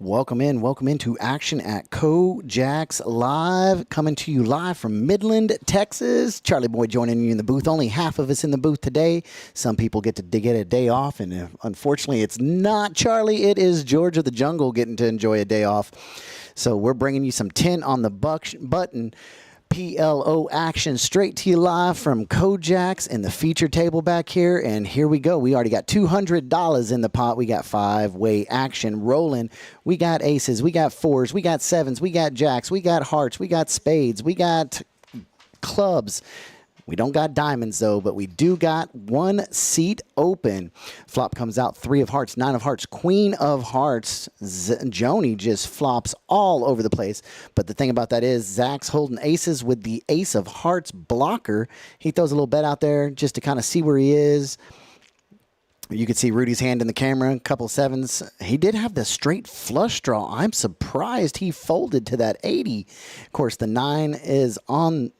Welcome into action at KoJack's Live, coming to you live from Midland, Texas. Charlie Boy joining you in the booth. Only half of us in the booth today. Some people get to get a day off, and unfortunately, it's not Charlie. It is George of the Jungle getting to enjoy a day off. So we're bringing you some 10 on the button PLO action straight to you live from KoJack's in the feature table back here. And here we go. We already got $200 in the pot. We got five-way action rolling. We got aces. We got fours. We got sevens. We got jacks. We got hearts. We got spades. We got clubs. We don't got diamonds, though, but we do got one seat open. Flop comes out 3 of hearts, 9 of hearts, queen of hearts. Joni just flops all over the place. But the thing about that is Zach's holding aces with the ace of hearts blocker. He throws a little bet out there just to kind of see where he is. You can see Rudy's hand in the camera, a couple sevens. He did have the straight flush draw. I'm surprised he folded to that 80. Of course, the 9 is on.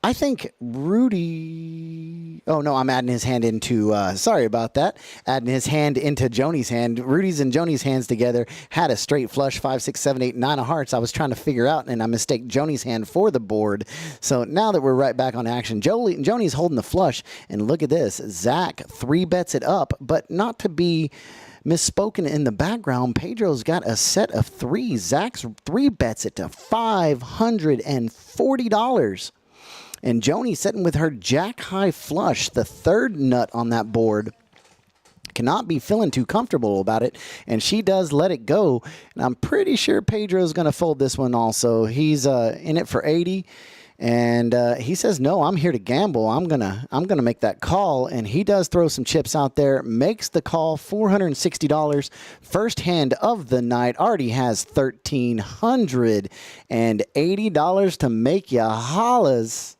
I think Rudy, oh no, I'm adding his hand into, sorry about that, adding his hand into Joni's hand. Rudy's and Joni's hands together had a straight flush, 5, 6, 7, 8, 9 of hearts. I was trying to figure out, and I mistaked Joni's hand for the board. So now that we're right back on action, Joni's holding the flush, and look at this. Zach 3-bets it up, but not to be misspoken in the background. Pedro's got a set of 3s. Zach's 3-bets it to $540. And Joni sitting with her jack-high flush, the 3rd nut on that board. Cannot be feeling too comfortable about it, and she does let it go. And I'm pretty sure Pedro's going to fold this one also. He's in it for 80, and he says, no, I'm here to gamble. I'm gonna make that call, and he does throw some chips out there, makes the call, $460. First hand of the night, already has $1,380 to make ya hollers.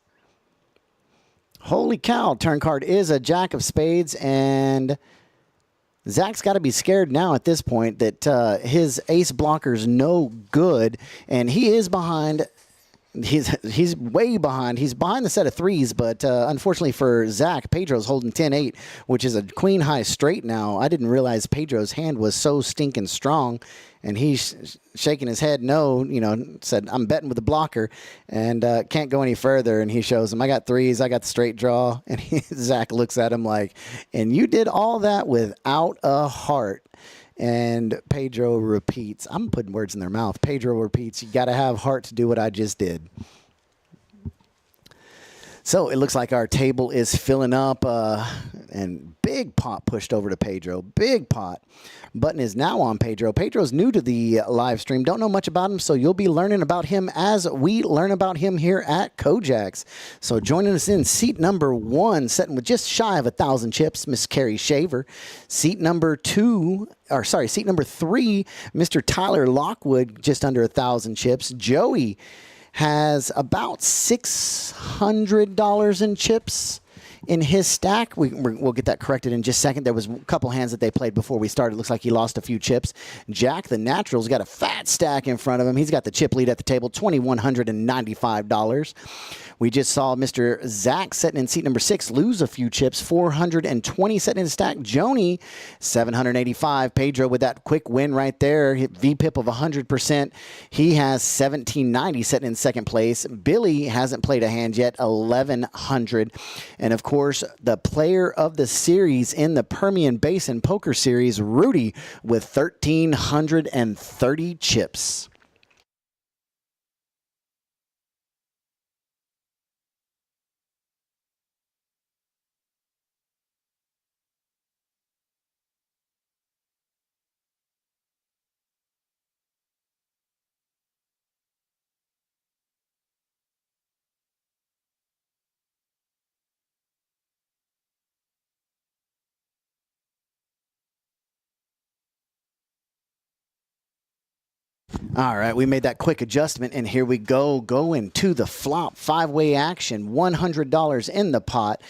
Holy cow, turn card is a jack of spades, and Zach's got to be scared now at this point that his ace blocker's no good, and he is behind. He's way behind. He's behind the set of 3s, but unfortunately for Zach, Pedro's holding 10-8, which is a queen high straight now. I didn't realize Pedro's hand was so stinking strong, and he's shaking his head no, said, I'm betting with the blocker, and can't go any further, and he shows him, I got 3s, I got the straight draw, and Zach looks at him like, and you did all that without a heart. And Pedro repeats. I'm putting words in their mouth. Pedro repeats, you got to have heart to do what I just did. So it looks like our table is filling up, and big pot pushed over to Pedro. Big pot. Button is now on Pedro. Pedro's new to the live stream. Don't know much about him, so you'll be learning about him as we learn about him here at KoJack's. So joining us in seat number 1, sitting with just shy of 1,000 chips, Miss Carrie Shaver. Seat number 3, Mr. Tyler Lockwood, just under 1,000 chips. Joey has about $600 in chips in his stack. We'll get that corrected in just a second. There was a couple hands that they played before we started. Looks like he lost a few chips. Jack, the Natural's got a fat stack in front of him. He's got the chip lead at the table, $2,195. We just saw Mr. Zach sitting in seat number 6 lose a few chips, 420 sitting in the stack. Joni, 785. Pedro with that quick win right there, VPIP of 100%. He has 1790 sitting in second place. Billy hasn't played a hand yet, 1100. And of course, the player of the series in the Permian Basin Poker Series, Rudy, with 1,330 chips. All right, we made that quick adjustment, and here we go. Going to the flop, 5-way action, $100 in the pot.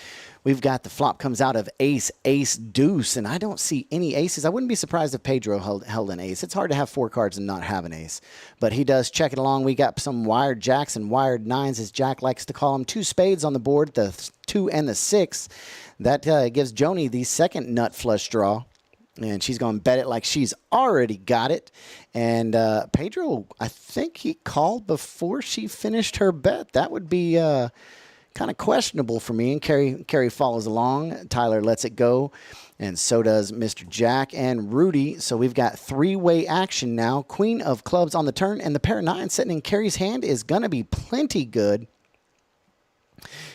We've got the flop comes out of ace, ace, deuce, and I don't see any aces. I wouldn't be surprised if Pedro held an ace. It's hard to have 4 cards and not have an ace, but he does check it along. We got some wired jacks and wired 9s, as Jack likes to call them. 2 spades on the board, the 2, and the 6. That gives Joni the second nut flush draw. And she's going to bet it like she's already got it. And Pedro, I think he called before she finished her bet. That would be kind of questionable for me. And Carrie follows along. Tyler lets it go. And so does Mr. Jack and Rudy. So we've got three-way action now. Queen of clubs on the turn. And the pair of 9 sitting in Carrie's hand is going to be plenty good.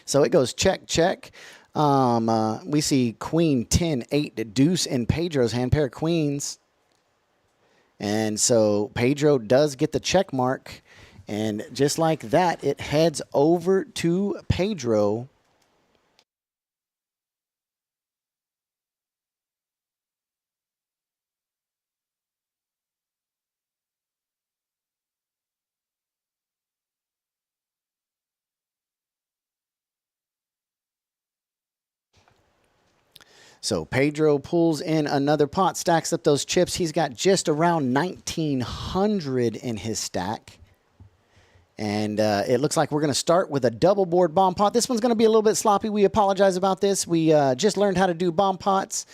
So it goes check, check. We see Queen 10, 8, deuce in Pedro's hand, pair of queens. And so Pedro does get the check mark. And just like that, it heads over to Pedro. So Pedro pulls in another pot, stacks up those chips. He's got just around 1,900 in his stack. And it looks like we're going to start with a double board bomb pot. This one's going to be a little bit sloppy. We apologize about this. We just learned how to do bomb pots.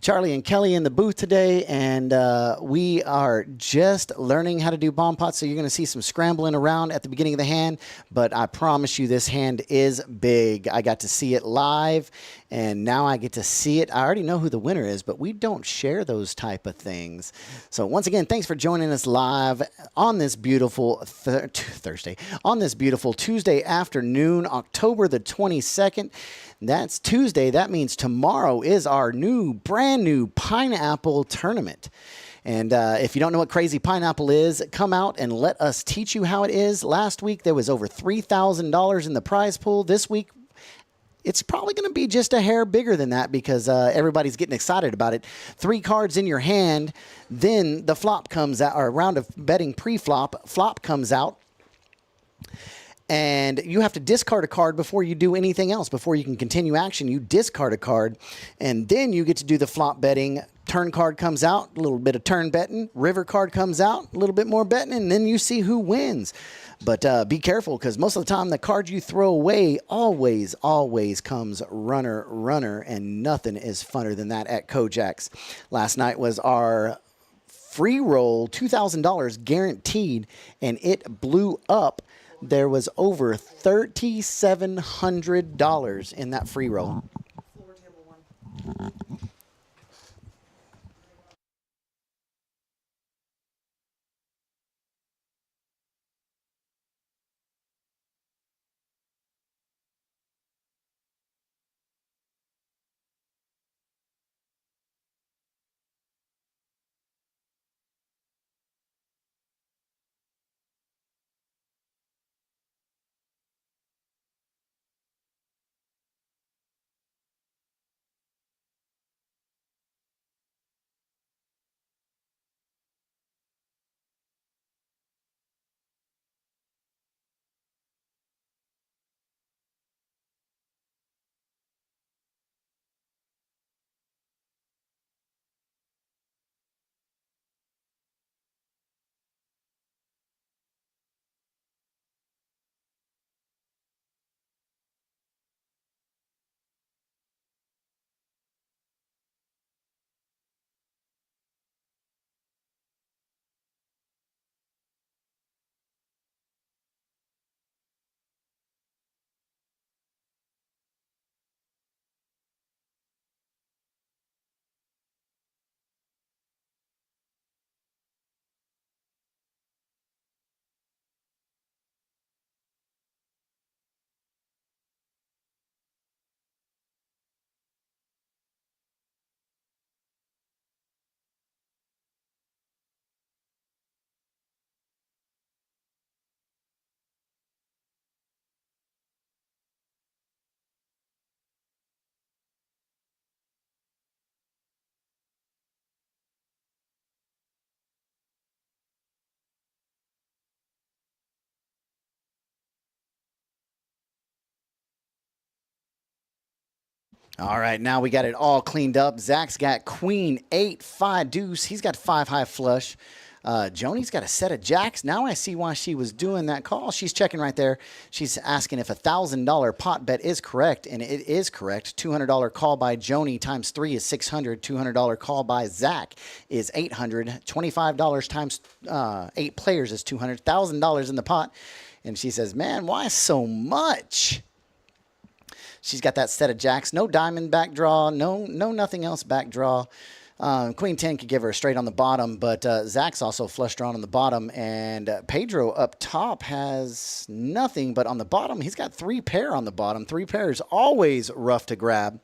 Charlie and Kelly in the booth today, and we are just learning how to do bomb pots, so you're going to see some scrambling around at the beginning of the hand, but I promise you this hand is big. I got to see it live, and now I get to see it. I already know who the winner is, but we don't share those type of things. So once again, thanks for joining us live on this beautiful Thursday, on this beautiful Tuesday afternoon, October the 22nd. That's Tuesday. That means tomorrow is our brand new pineapple tournament. And if you don't know what Crazy Pineapple is, come out and let us teach you how it is. Last week, there was over $3,000 in the prize pool. This week, it's probably going to be just a hair bigger than that because everybody's getting excited about it. 3 cards in your hand, then the flop comes out, or a round of betting pre-flop. Flop comes out. And you have to discard a card before you do anything else. Before you can continue action, you discard a card. And then you get to do the flop betting. Turn card comes out, a little bit of turn betting. River card comes out, a little bit more betting. And then you see who wins. But be careful, because most of the time the card you throw away always comes runner, runner. And nothing is funner than that at KoJack's. Last night was our free roll, $2,000 guaranteed. And it blew up. There was over $3,700 in that free roll. Floor table 1. All right, now we got it all cleaned up. Zach's got Queen 8, 5 deuce. He's got 5 high flush. Joni's got a set of jacks. Now I see why she was doing that call. She's checking right there. She's asking if a $1,000 pot bet is correct, and it is correct. $200 call by Joni times 3 is $600. $200 call by Zach is $800. $25 times 8 players is $200. $1,000 in the pot. And she says, man, why so much? She's got that set of jacks. No diamond back draw. No nothing else back draw. Queen 10 could give her a straight on the bottom, but Zach's also flush drawn on the bottom, and Pedro up top has nothing, but on the bottom, he's got 3 pair on the bottom. 3 pairs always rough to grab.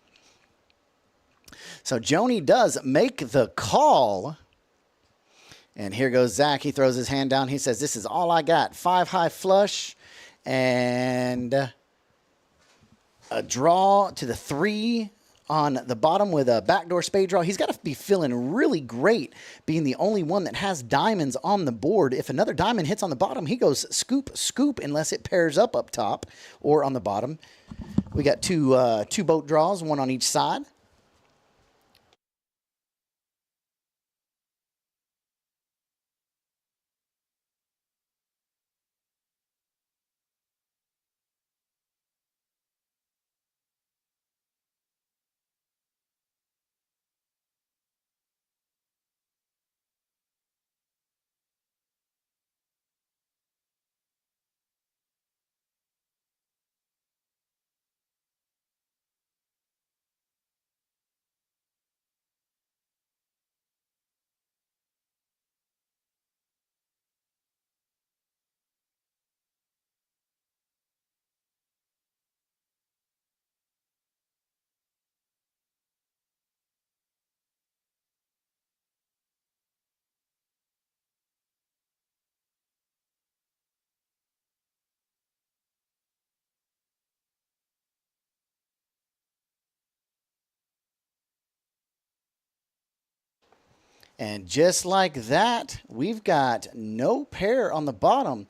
So Joni does make the call, and here goes Zach. He throws his hand down. He says, this is all I got. 5 high flush, and a draw to the 3 on the bottom with a backdoor spade draw. He's got to be feeling really great being the only one that has diamonds on the board. If another diamond hits on the bottom, he goes scoop, scoop, unless it pairs up top or on the bottom. We got two boat draws, one on each side. And just like that, we've got no pair on the bottom.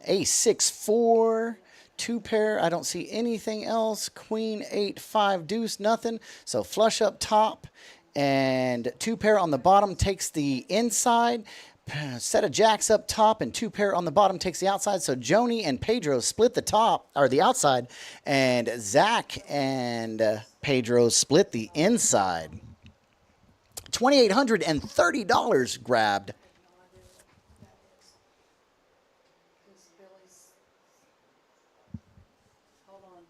Ace 6 4, 2 pair. I don't see anything else. Queen 8 5 deuce, nothing. So flush up top, and 2 pair on the bottom takes the inside. Set of jacks up top, and 2 pair on the bottom takes the outside. So Joni and Pedro split the top, or the outside, and Zach and Pedro split the inside. $2,830 grabbed. Hold on.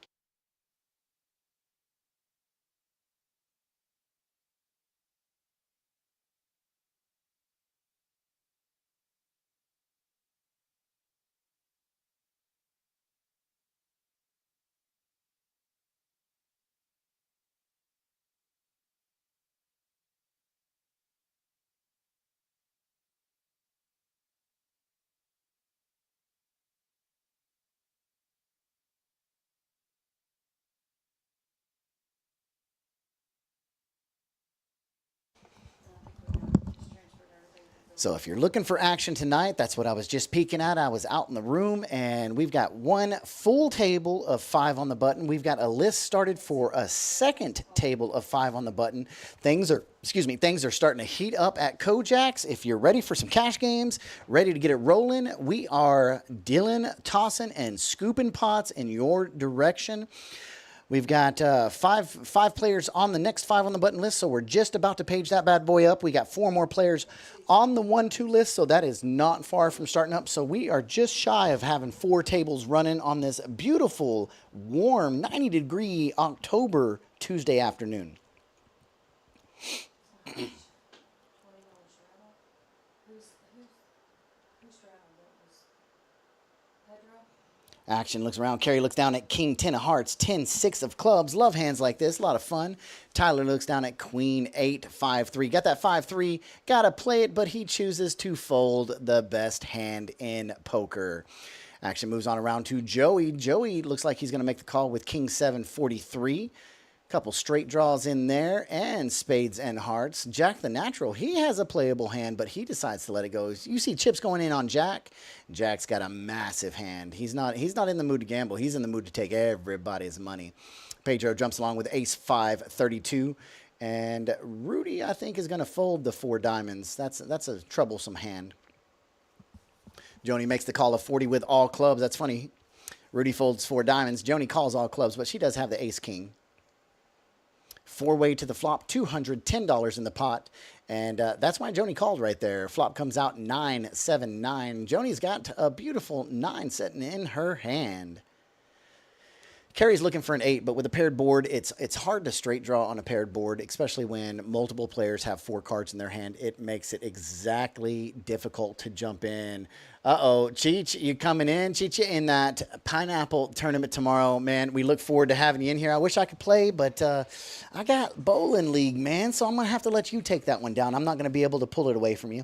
So if you're looking for action tonight, that's what I was just peeking at. I was out in the room, and we've got one full table of 5 on the button. We've got a list started for a second table of 5 on the button. Things are starting to heat up at KoJack's. If you're ready for some cash games, ready to get it rolling, we are dealing, tossing, and scooping pots in your direction. We've got five players on the next 5 on the button list, so we're just about to page that bad boy up. We got 4 more players on the 1-2 list, so that is not far from starting up. So we are just shy of having 4 tables running on this beautiful, warm, 90-degree October Tuesday afternoon. Action looks around. Carrie looks down at King 10 of hearts, 10 6 of clubs. Love hands like this. A lot of fun. Tyler looks down at Queen 8 5 3. Got that 5 3. Got to play it, but he chooses to fold the best hand in poker. Action moves on around to Joey. Joey looks like he's going to make the call with King 7 43. Couple straight draws in there, and spades and hearts. Jack the natural, he has a playable hand, but he decides to let it go. You see chips going in on Jack. Jack's got a massive hand. He's not in the mood to gamble. He's in the mood to take everybody's money. Pedro jumps along with Ace 5 32, And Rudy, I think, is going to fold the 4 diamonds. That's a troublesome hand. Joni makes the call of 40 with all clubs. That's funny. Rudy folds 4 diamonds. Joni calls all clubs, but she does have the ace-king. 4-way to the flop, $210 in the pot. And that's why Joni called right there. Flop comes out 9-7-9. Joni's got a beautiful 9 sitting in her hand. Carrie's looking for an 8, but with a paired board, it's hard to straight draw on a paired board, especially when multiple players have 4 cards in their hand. It makes it exactly difficult to jump in. Uh-oh, Cheech, you coming in? Cheech, you in that pineapple tournament tomorrow, man. We look forward to having you in here. I wish I could play, but I got bowling league, man, so I'm going to have to let you take that one down. I'm not going to be able to pull it away from you.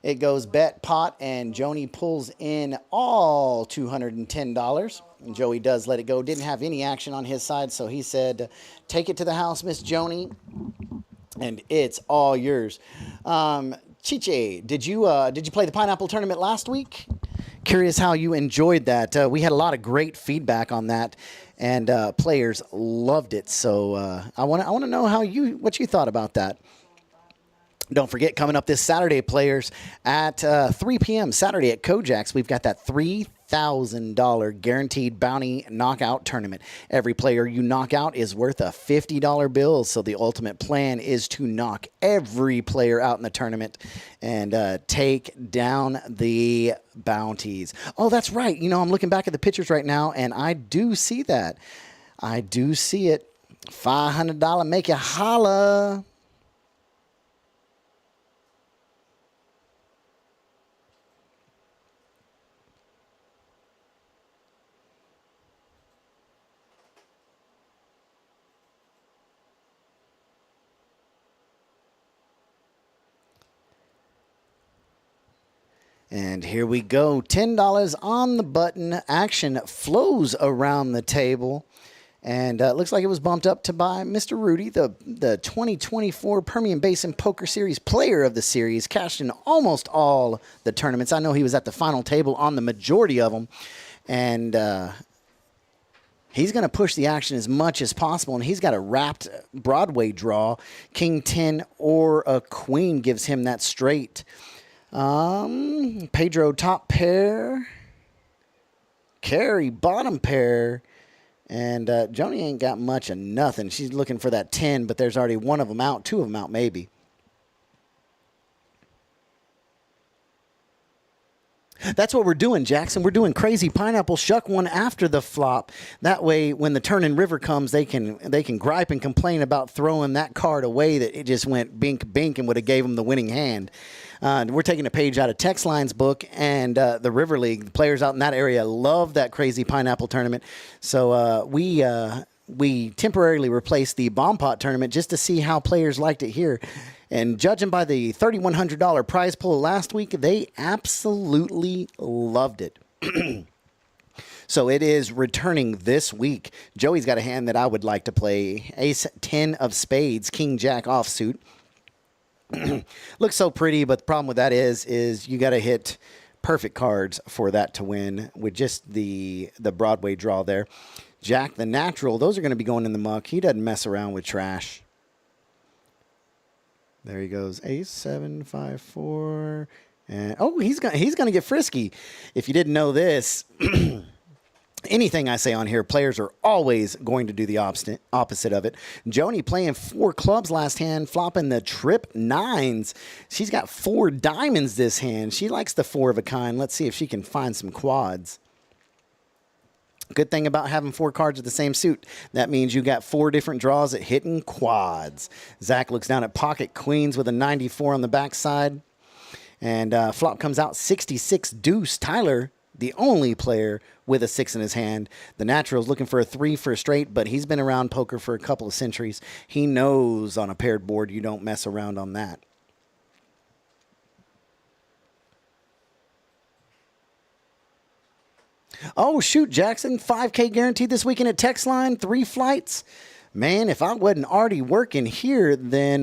It goes bet, pot, and Joni pulls in all $210. And Joey does let it go. Didn't have any action on his side, so he said, take it to the house, Miss Joni, and it's all yours. Chiche, did you play the pineapple tournament last week? Curious how you enjoyed that. We had a lot of great feedback on that, and players loved it. So I want to know what you thought about that. Don't forget, coming up this Saturday, players, at 3 p.m. Saturday at KoJack's, we've got that $3,000 guaranteed bounty knockout tournament. Every player you knock out is worth a $50 bill, so the ultimate plan is to knock every player out in the tournament and take down the bounties. Oh, that's right. You know, I'm looking back at the pictures right now, and I do see that. I do see it. $500 make you holla. And here we go. $10 on the button. Action flows around the table. And it looks like it was bumped up to by Mr. Rudy, the 2024 Permian Basin Poker Series Player of the Series. Cashed in almost all the tournaments. I know he was at the final table on the majority of them. And he's going to push the action as much as possible. And he's got a wrapped Broadway draw. King 10 or a queen gives him that straight. Pedro top pair, Carrie bottom pair, and Joni ain't got much of nothing. She's looking for that 10, but there's already one of them out, 2 of them out maybe. That's what we're doing, Jackson. We're doing crazy pineapple. Shuck one after the flop. That way, when the turn and river comes, they can gripe and complain about throwing that card away that it just went bink, bink, and would have gave them the winning hand. We're taking a page out of Text Line's book, and the River League. The players out in that area love that crazy pineapple tournament. So we temporarily replaced the Bomb Pot tournament just to see how players liked it here. And judging by the $3,100 prize pool last week, they absolutely loved it. So it is returning this week. Joey's got a hand that I would like to play. Ace 10 of spades, King Jack offsuit. Looks so pretty, but the problem with that is you got to hit perfect cards for that to win with just the Broadway draw there. Jack the natural, those are going to be going in the muck. He doesn't mess around with trash. There he goes. Ace 7 5 4, and oh, he's gonna get frisky. If you didn't know this, anything I say on here, players are always going to do the opposite of it. Joni playing 4 clubs last hand, flopping the trip 9s. She's got 4 diamonds this hand. She likes the 4 of a kind. Let's see if she can find some quads. Good thing about having 4 cards of the same suit, that means you got 4 different draws at hitting quads. Zach looks down at pocket queens with a 94 on the backside. And flop comes out 66 deuce. Tyler, the only player with a 6 in his hand. The natural's looking for a 3 for a straight, but he's been around poker for a couple of centuries. He knows on a paired board you don't mess around on that. Oh, shoot, Jackson. 5K guaranteed this weekend at Text Line. 3 flights. Man, if I wasn't already working here, then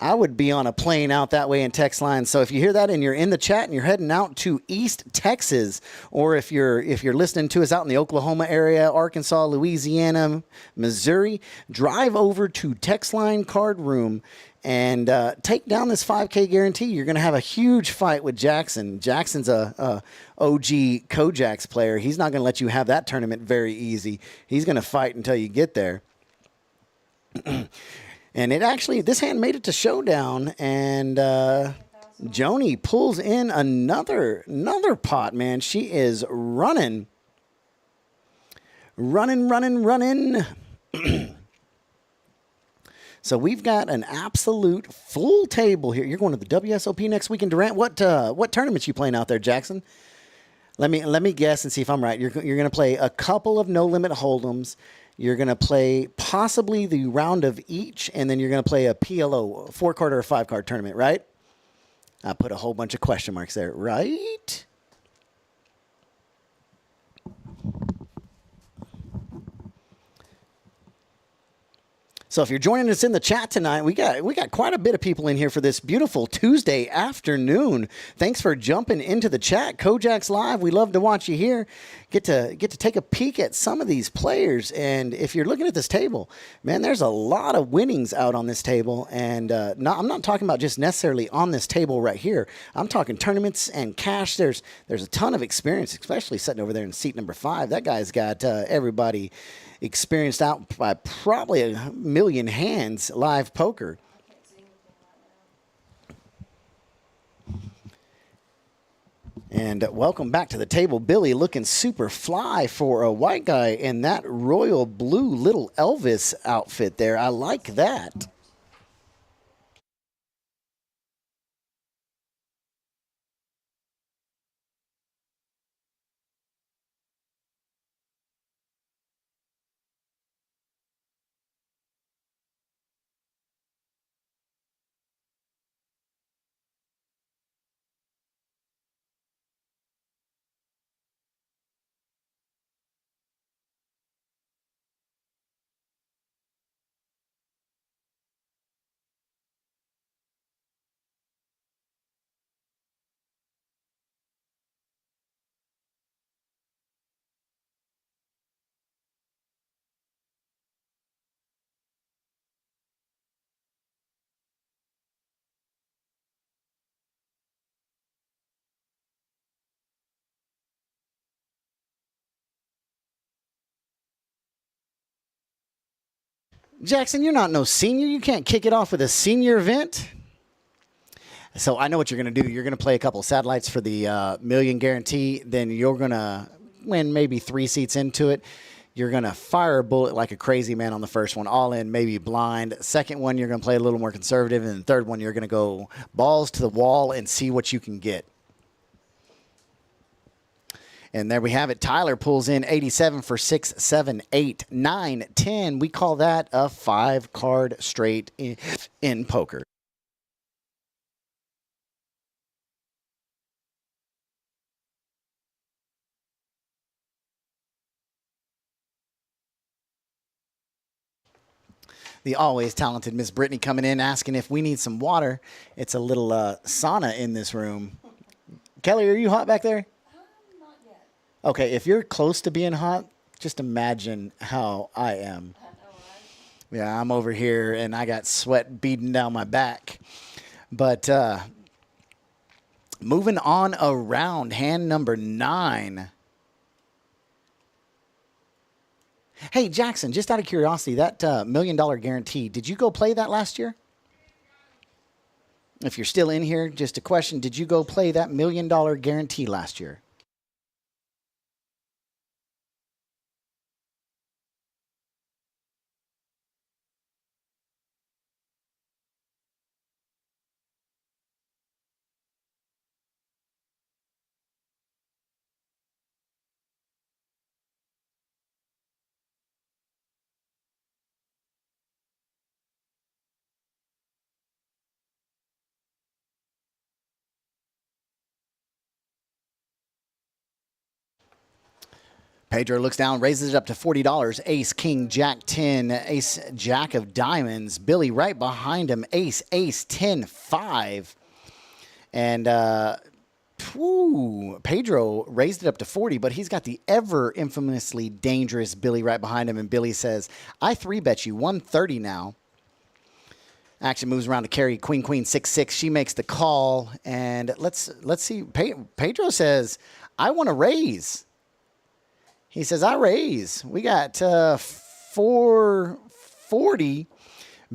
I would be on a plane out that way in text line. So if you hear that and you're in the chat and you're heading out to East Texas, or if you're listening to us out in the Oklahoma area, Arkansas, Louisiana, Missouri, drive over to Text Line Card Room and take down this 5K guarantee. You're going to have a huge fight with Jackson. Jackson's a OG KoJack's player. He's not going to let you have that tournament very easy. He's going to fight until you get there. And it actually, this hand made it to showdown, and Joni pulls in another pot, man. She is running. So we've got an absolute full table here. You're going to the WSOP next week in Durant. What tournaments you playing out there, Jackson? Let me guess and see if I'm right. You're going to play a couple of no limit hold'ems. You're going to play possibly the round of each, and then you're going to play a PLO, 4-card or a 5-card tournament, right? I put a whole bunch of question marks there, right? So if you're joining us in the chat tonight, we got quite a bit of people in here for this beautiful Tuesday afternoon. Thanks for jumping into the chat. KoJack's Live. We love to watch you here. Get to take a peek at some of these players. And if you're looking at this table, man, there's a lot of winnings out on this table. And I'm not talking about just necessarily on this table right here. I'm talking tournaments and cash. There's a ton of experience, especially sitting over there in seat number 5. That guy's got everybody experienced out by probably 1 million hands live poker. And welcome back to the table. Billy looking super fly for a white guy in that royal blue little Elvis outfit there. I like that. Jackson, you're not no senior. You can't kick it off with a senior event. So I know what you're going to do. You're going to play a couple satellites for the million guarantee. Then you're going to win maybe 3 seats into it. You're going to fire a bullet like a crazy man on the first one, all in, maybe blind. Second one, you're going to play a little more conservative. And the third one, you're going to go balls to the wall and see what you can get. And there we have it. Tyler pulls in 87 for 6, 7, 8, 9, 10. We call that a 5-card straight in poker. The always talented Miss Brittany coming in asking if we need some water. It's a little sauna in this room. Kelly, are you hot back there? Not yet. Okay, if you're close to being hot, just imagine how I am. I know, right? Yeah, I'm over here and I got sweat beating down my back. But moving on around, hand number 9. Hey, Jackson, just out of curiosity, that $1 million guarantee, did you go play that last year? If you're still in here, just a question, did you go play that $1 million guarantee last year? Pedro looks down, raises it up to $40. Ace, king, jack 10, ace, jack of diamonds. Billy right behind him. Ace, ace, 10, 5. And Pedro raised it up to 40, but he's got the ever infamously dangerous Billy right behind him. And Billy says, I 3-bet you 130 now. Action moves around to carry queen, queen, 6, 6. She makes the call. And let's see. Pedro says, I want to raise. He says, I raise. We got 440.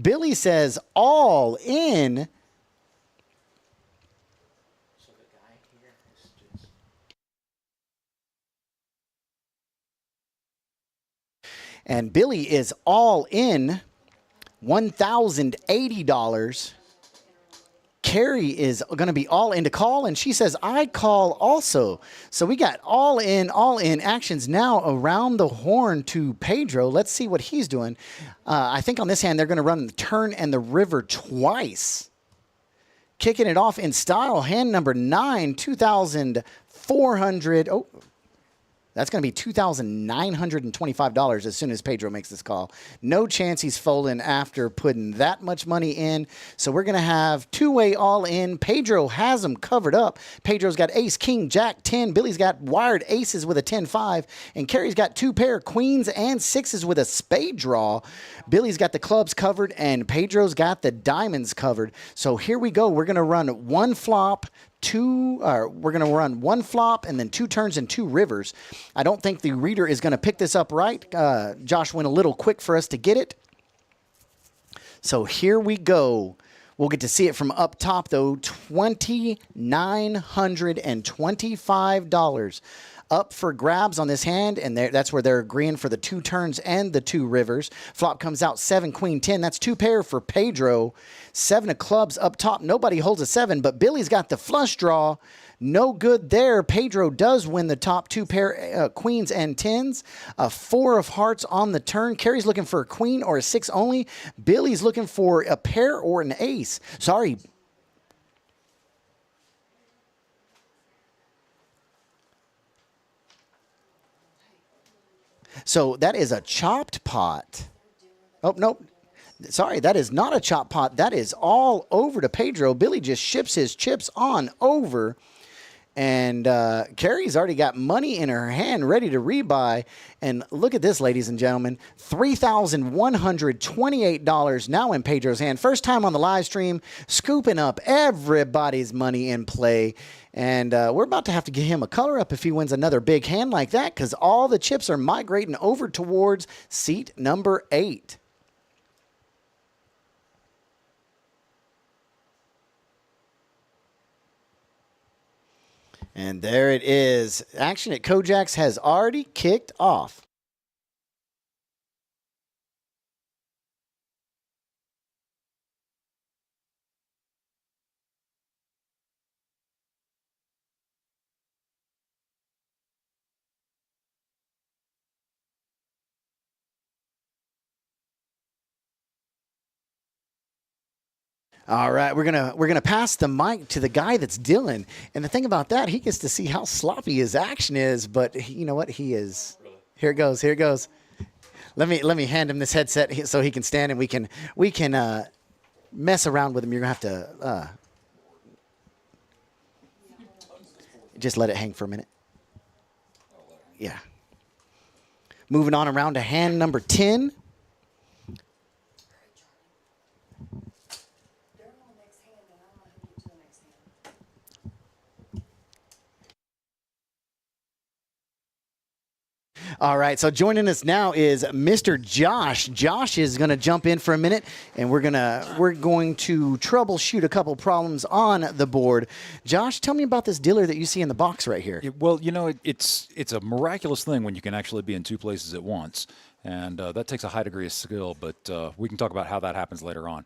Billy says, all in. And Billy is all in $1,080. Carrie is going to be all in to call, and she says, I call also. So we got all in actions now around the horn to Pedro. Let's see what he's doing. I think on this hand, they're going to run the turn and the river twice. Kicking it off in style, hand number 9, 2,400. Oh, that's going to be $2,925 as soon as Pedro makes this call. No chance he's folding after putting that much money in. So we're going to have two-way all-in. Pedro has him covered up. Pedro's got ace, king, jack, 10. Billy's got wired aces with a 10-5. And Carrie's got 2 pair queens and 6s with a spade draw. Billy's got the clubs covered, and Pedro's got the diamonds covered. So here we go. We're going to run one flop, we're going to run one flop and then 2 turns and 2 rivers. I don't think the reader is going to pick this up right. Josh went a little quick for us to get it. So here we go. We'll get to see it from up top, though. $2,925 up for grabs on this hand, and that's where they're agreeing for the 2 turns and the 2 rivers. Flop comes out 7, queen, 10. That's 2 pair for Pedro. 7 of clubs up top. Nobody holds a 7, but Billy's got the flush draw. No good there. Pedro does win the top 2 pair queens and 10s. 4 of hearts on the turn. Carrie's looking for a queen or a 6 only. Billy's looking for a pair or an ace. Sorry. So that is a chopped pot. Oh, nope. Sorry, that is not a chopped pot. That is all over to Pedro. Billy just ships his chips on over. And Carrie's already got money in her hand ready to rebuy. And look at this, ladies and gentlemen. $3,128 now in Pedro's hand. First time on the live stream, scooping up everybody's money in play. And we're about to have to get him a color up if he wins another big hand like that, because all the chips are migrating over towards seat number 8. And there it is. Action at KoJack's has already kicked off. All right, we're gonna pass the mic to the guy that's Dylan, and the thing about that, he gets to see how sloppy his action is. But you know what? He is. Really? Here it goes. Here it goes. Let me hand him this headset so he can stand and we can mess around with him. You're gonna have to just let it hang for a minute. Yeah. Moving on around to hand number 10. All right, so joining us now is Mr. Josh. Josh is going to jump in for a minute, and we're going to troubleshoot a couple problems on the board. Josh, tell me about this dealer that you see in the box right here. Well, you know, it's a miraculous thing when you can actually be in 2 places at once, and that takes a high degree of skill, but we can talk about how that happens later on.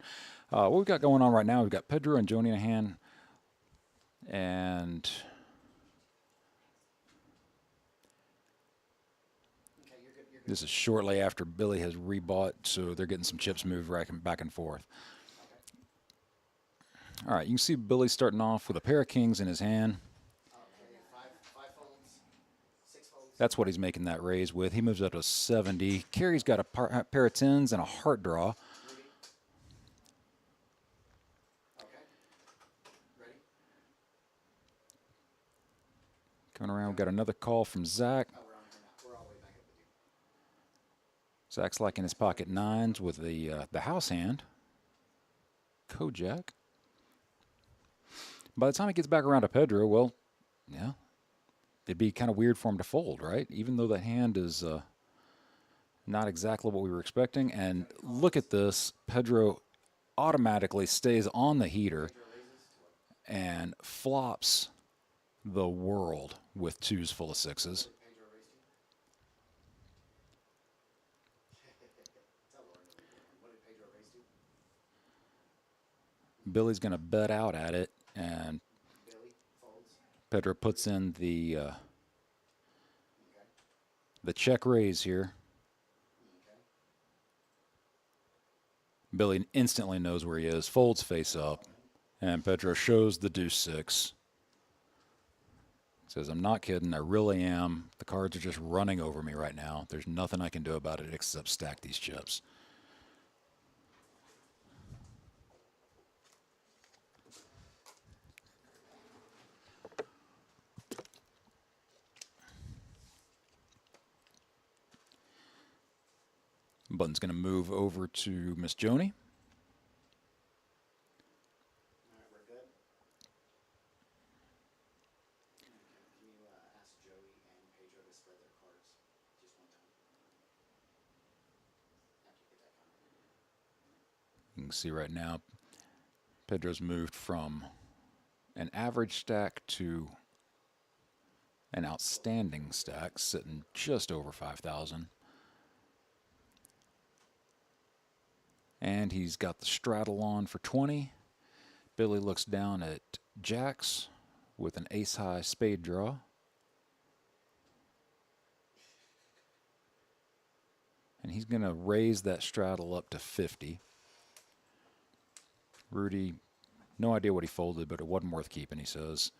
What we've got going on right now, we've got Pedro and Joni in a hand, and this is shortly after Billy has rebought, so they're getting some chips moved back and forth. All right, you can see Billy starting off with a pair of kings in his hand. 5 folds, 6 folds. That's what he's making that raise with. He moves up to 70. Carey's got a pair of 10s and a heart draw. Coming around, we've got another call from Zach. Zach's liking his pocket 9s with the house hand. KoJack. By the time he gets back around to Pedro, well, yeah, it'd be kind of weird for him to fold, right? Even though the hand is not exactly what we were expecting. And look at this. Pedro automatically stays on the heater and flops the world with 2s full of 6s. Billy's going to bet out at it, and Pedro puts in the check raise here. Billy instantly knows where he is, folds face up, and Pedro shows the deuce 6. Says, I'm not kidding, I really am. The cards are just running over me right now. There's nothing I can do about it except stack these chips. Button's going to move over to Miss Joni. All right, we're good. Can you ask Joey and Pedro to spread their cards just one time? After you get that comment. You can see right now, Pedro's moved from an average stack to an outstanding stack, sitting just over 5,000. And he's got the straddle on for 20. Billy looks down at jacks with an ace-high spade draw. And he's going to raise that straddle up to 50. Rudy, no idea what he folded, but it wasn't worth keeping, he says.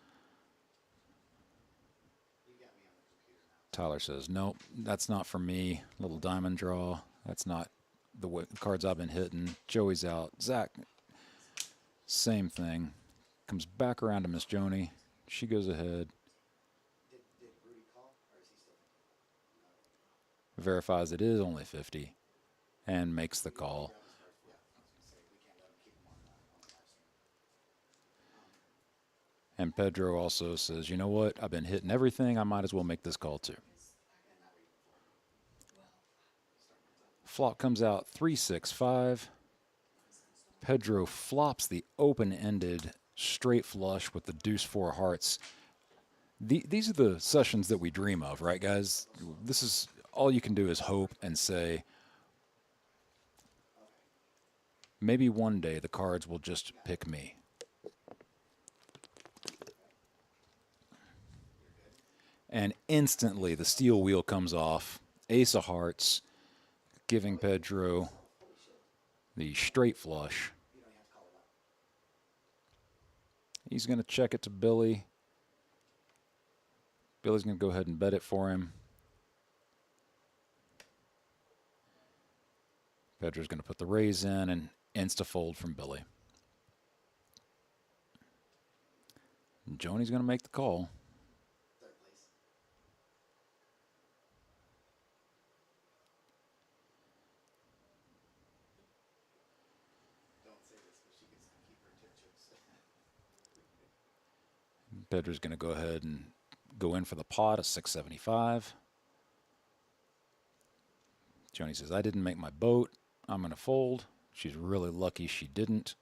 Tyler says, nope, that's not for me. Little diamond draw. That's not the cards I've been hitting. Joey's out. Zach, same thing. Comes back around to Miss Joni. She goes ahead. Did Rudy call, or is he still? Verifies it is only 50 and makes the call. And Pedro also says, you know what? I've been hitting everything. I might as well make this call too. Flop comes out 3-6-5. Pedro flops the open-ended straight flush with the deuce 4 hearts. These are the sessions that we dream of, right, guys? This is all you can do is hope and say, maybe one day the cards will just pick me. And instantly the steel wheel comes off. Ace of hearts, giving Pedro the straight flush. He's going to check it to Billy. Billy's going to go ahead and bet it for him. Pedro's going to put the raise in and insta-fold from Billy. And Joni's going to make the call. Pedro's going to go ahead and go in for the pot of 675. Joni says, I didn't make my boat. I'm going to fold. She's really lucky she didn't.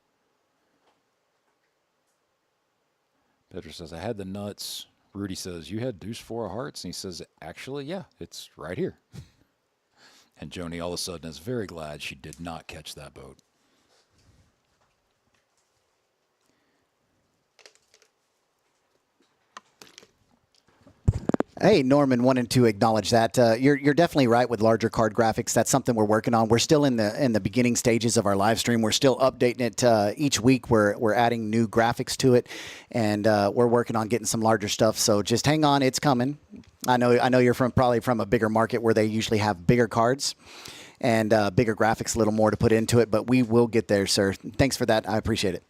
Pedro says, I had the nuts. Rudy says, you had deuce 4 of hearts? And he says, actually, yeah, it's right here. And Joni all of a sudden is very glad she did not catch that boat. Hey, Norman, wanted to acknowledge that you're definitely right with larger card graphics. That's something we're working on. We're still in the beginning stages of our live stream. We're still updating it each week. We're adding new graphics to it, and we're working on getting some larger stuff. So just hang on, it's coming. I know you're probably from a bigger market where they usually have bigger cards and bigger graphics, a little more to put into it, but we will get there, sir. Thanks for that. I appreciate it.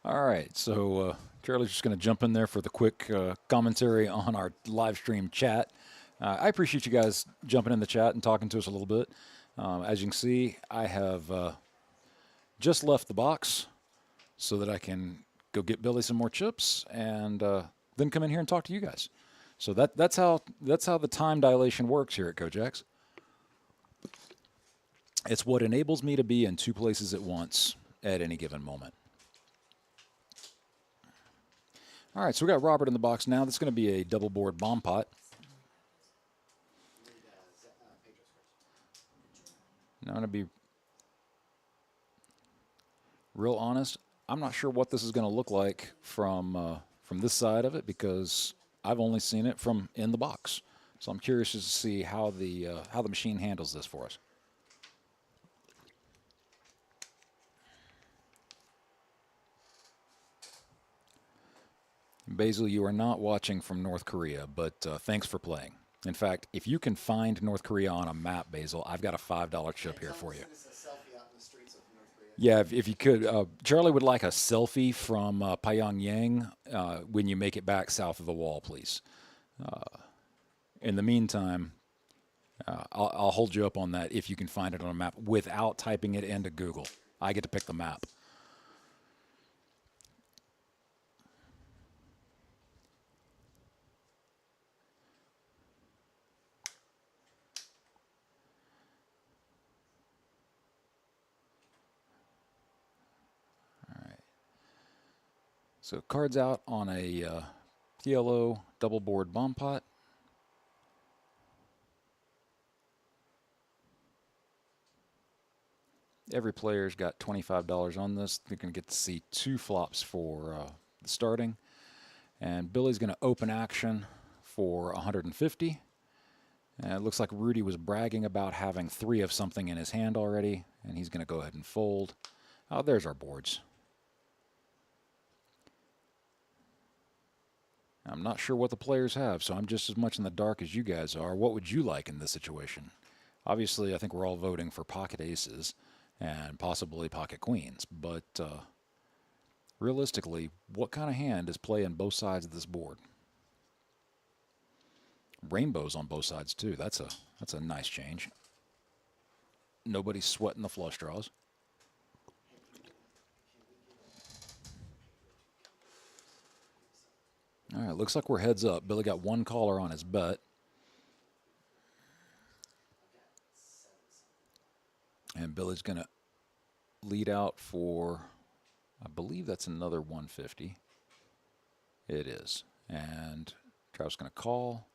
All right, so Charlie's just going to jump in there for the quick commentary on our live stream chat. I appreciate you guys jumping in the chat and talking to us a little bit. As you can see, I have just left the box so that I can go get Billy some more chips and then come in here and talk to you guys. So that's how the time dilation works here at KoJack's. It's what enables me to be in two places at once at any given moment. All right, so we got Robert in the box now. That's going to be a double board bomb pot. Now I'm going to be real honest. I'm not sure what this is going to look like from this side of it because I've only seen it from in the box. So I'm curious to see how the machine handles this for us. Basil, you are not watching from North Korea, but thanks for playing. In fact, if you can find North Korea on a map, Basil, I've got a $5 chip here for you. Yeah, if you could. Charlie would like a selfie from Pyongyang when you make it back south of the wall, please. In the meantime, I'll hold you up on that if you can find it on a map without typing it into Google. I get to pick the map. So cards out on a PLO double board bomb pot. Every player's got $25 on this. They're going to get to see two flops for the starting. And Billy's going to open action for 150. And it looks like Rudy was bragging about having 3 of something in his hand already. And he's going to go ahead and fold. Oh, there's our boards. I'm not sure what the players have, so I'm just as much in the dark as you guys are. What would you like in this situation? Obviously, I think we're all voting for pocket aces and possibly pocket queens, but realistically, what kind of hand is playing both sides of this board? Rainbows on both sides too. That's a nice change. Nobody's sweating the flush draws. All right, looks like we're heads up. Billy got one caller on his bet. And Billy's going to lead out for, I believe that's another 150. It is. And Travis going to call.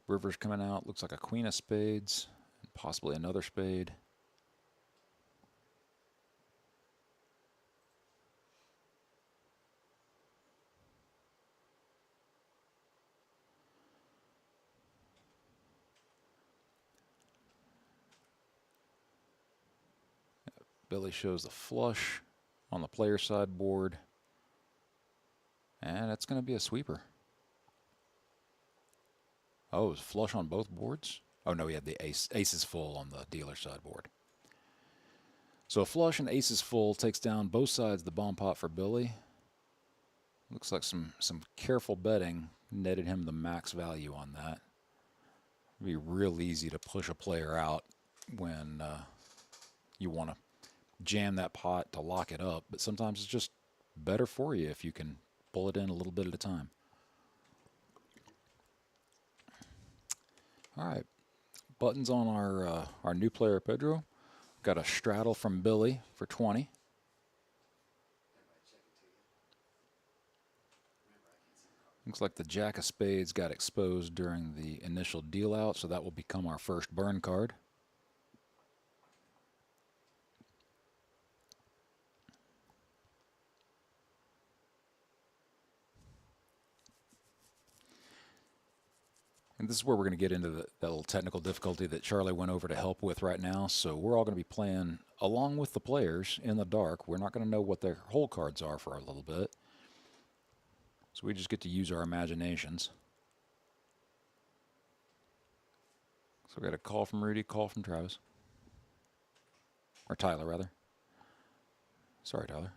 River's coming out. Looks like a queen of spades and possibly another spade. Billy shows the flush on the player side board. And it's going to be a sweeper. Oh, it was flush on both boards? Oh, no, he had the ace. Ace is full on the dealer side board. So a flush and ace is full takes down both sides of the bomb pot for Billy. Looks like some careful betting netted him the max value on that. It'd be real easy to push a player out when you want to jam that pot to lock it up, but sometimes it's just better for you if you can pull it in a little bit at a time. All right, buttons on our new player Pedro. Got a straddle from Billy for 20. Looks like the Jack of Spades got exposed during the initial deal out, so that will become our first burn card. And And this is where we're going to get into that little technical difficulty that Charlie went over to help with right now. So we're all going to be playing along with the players in the dark. We're not going to know what their hole cards are for a little bit. So we just get to use our imaginations. So we got a call from Rudy, call from Travis. Or Tyler, rather. Sorry, Tyler.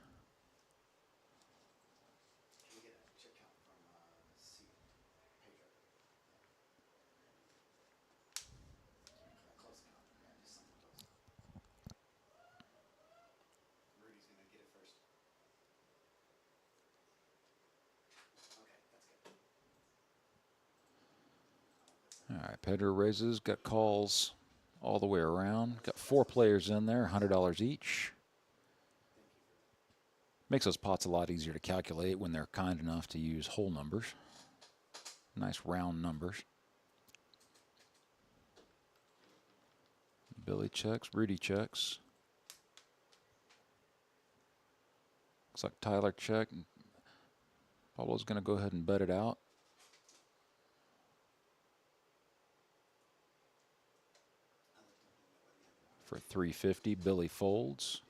All right, Pedro raises, got calls all the way around. Got 4 players in there, $100 each. Makes those pots a lot easier to calculate when they're kind enough to use whole numbers. Nice round numbers. Billy checks, Rudy checks. Looks like Tyler checked. Pablo's going to go ahead and bet it out. For $350, Billy folds.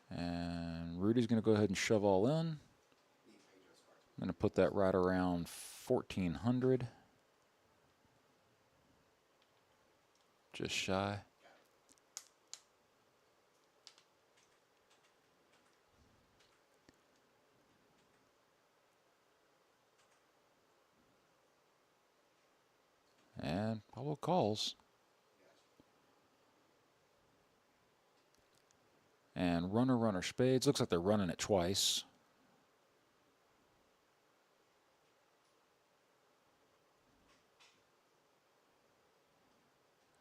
And Rudy's going to go ahead and shove all in. I'm going to put that right around 1,400. Just shy. And Pablo calls. And runner, spades. Looks like they're running it twice.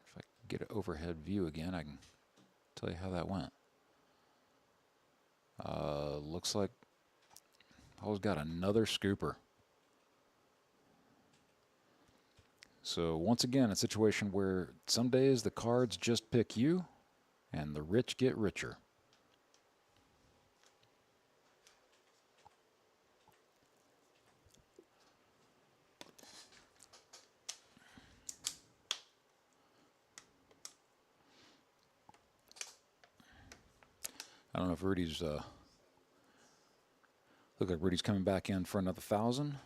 If I can get an overhead view again, I can tell you how that went. Looks like Pablo's got another scooper. So once again, a situation where some days the cards just pick you and the rich get richer. I don't know if Rudy's look like Rudy's coming back in for another 1,000.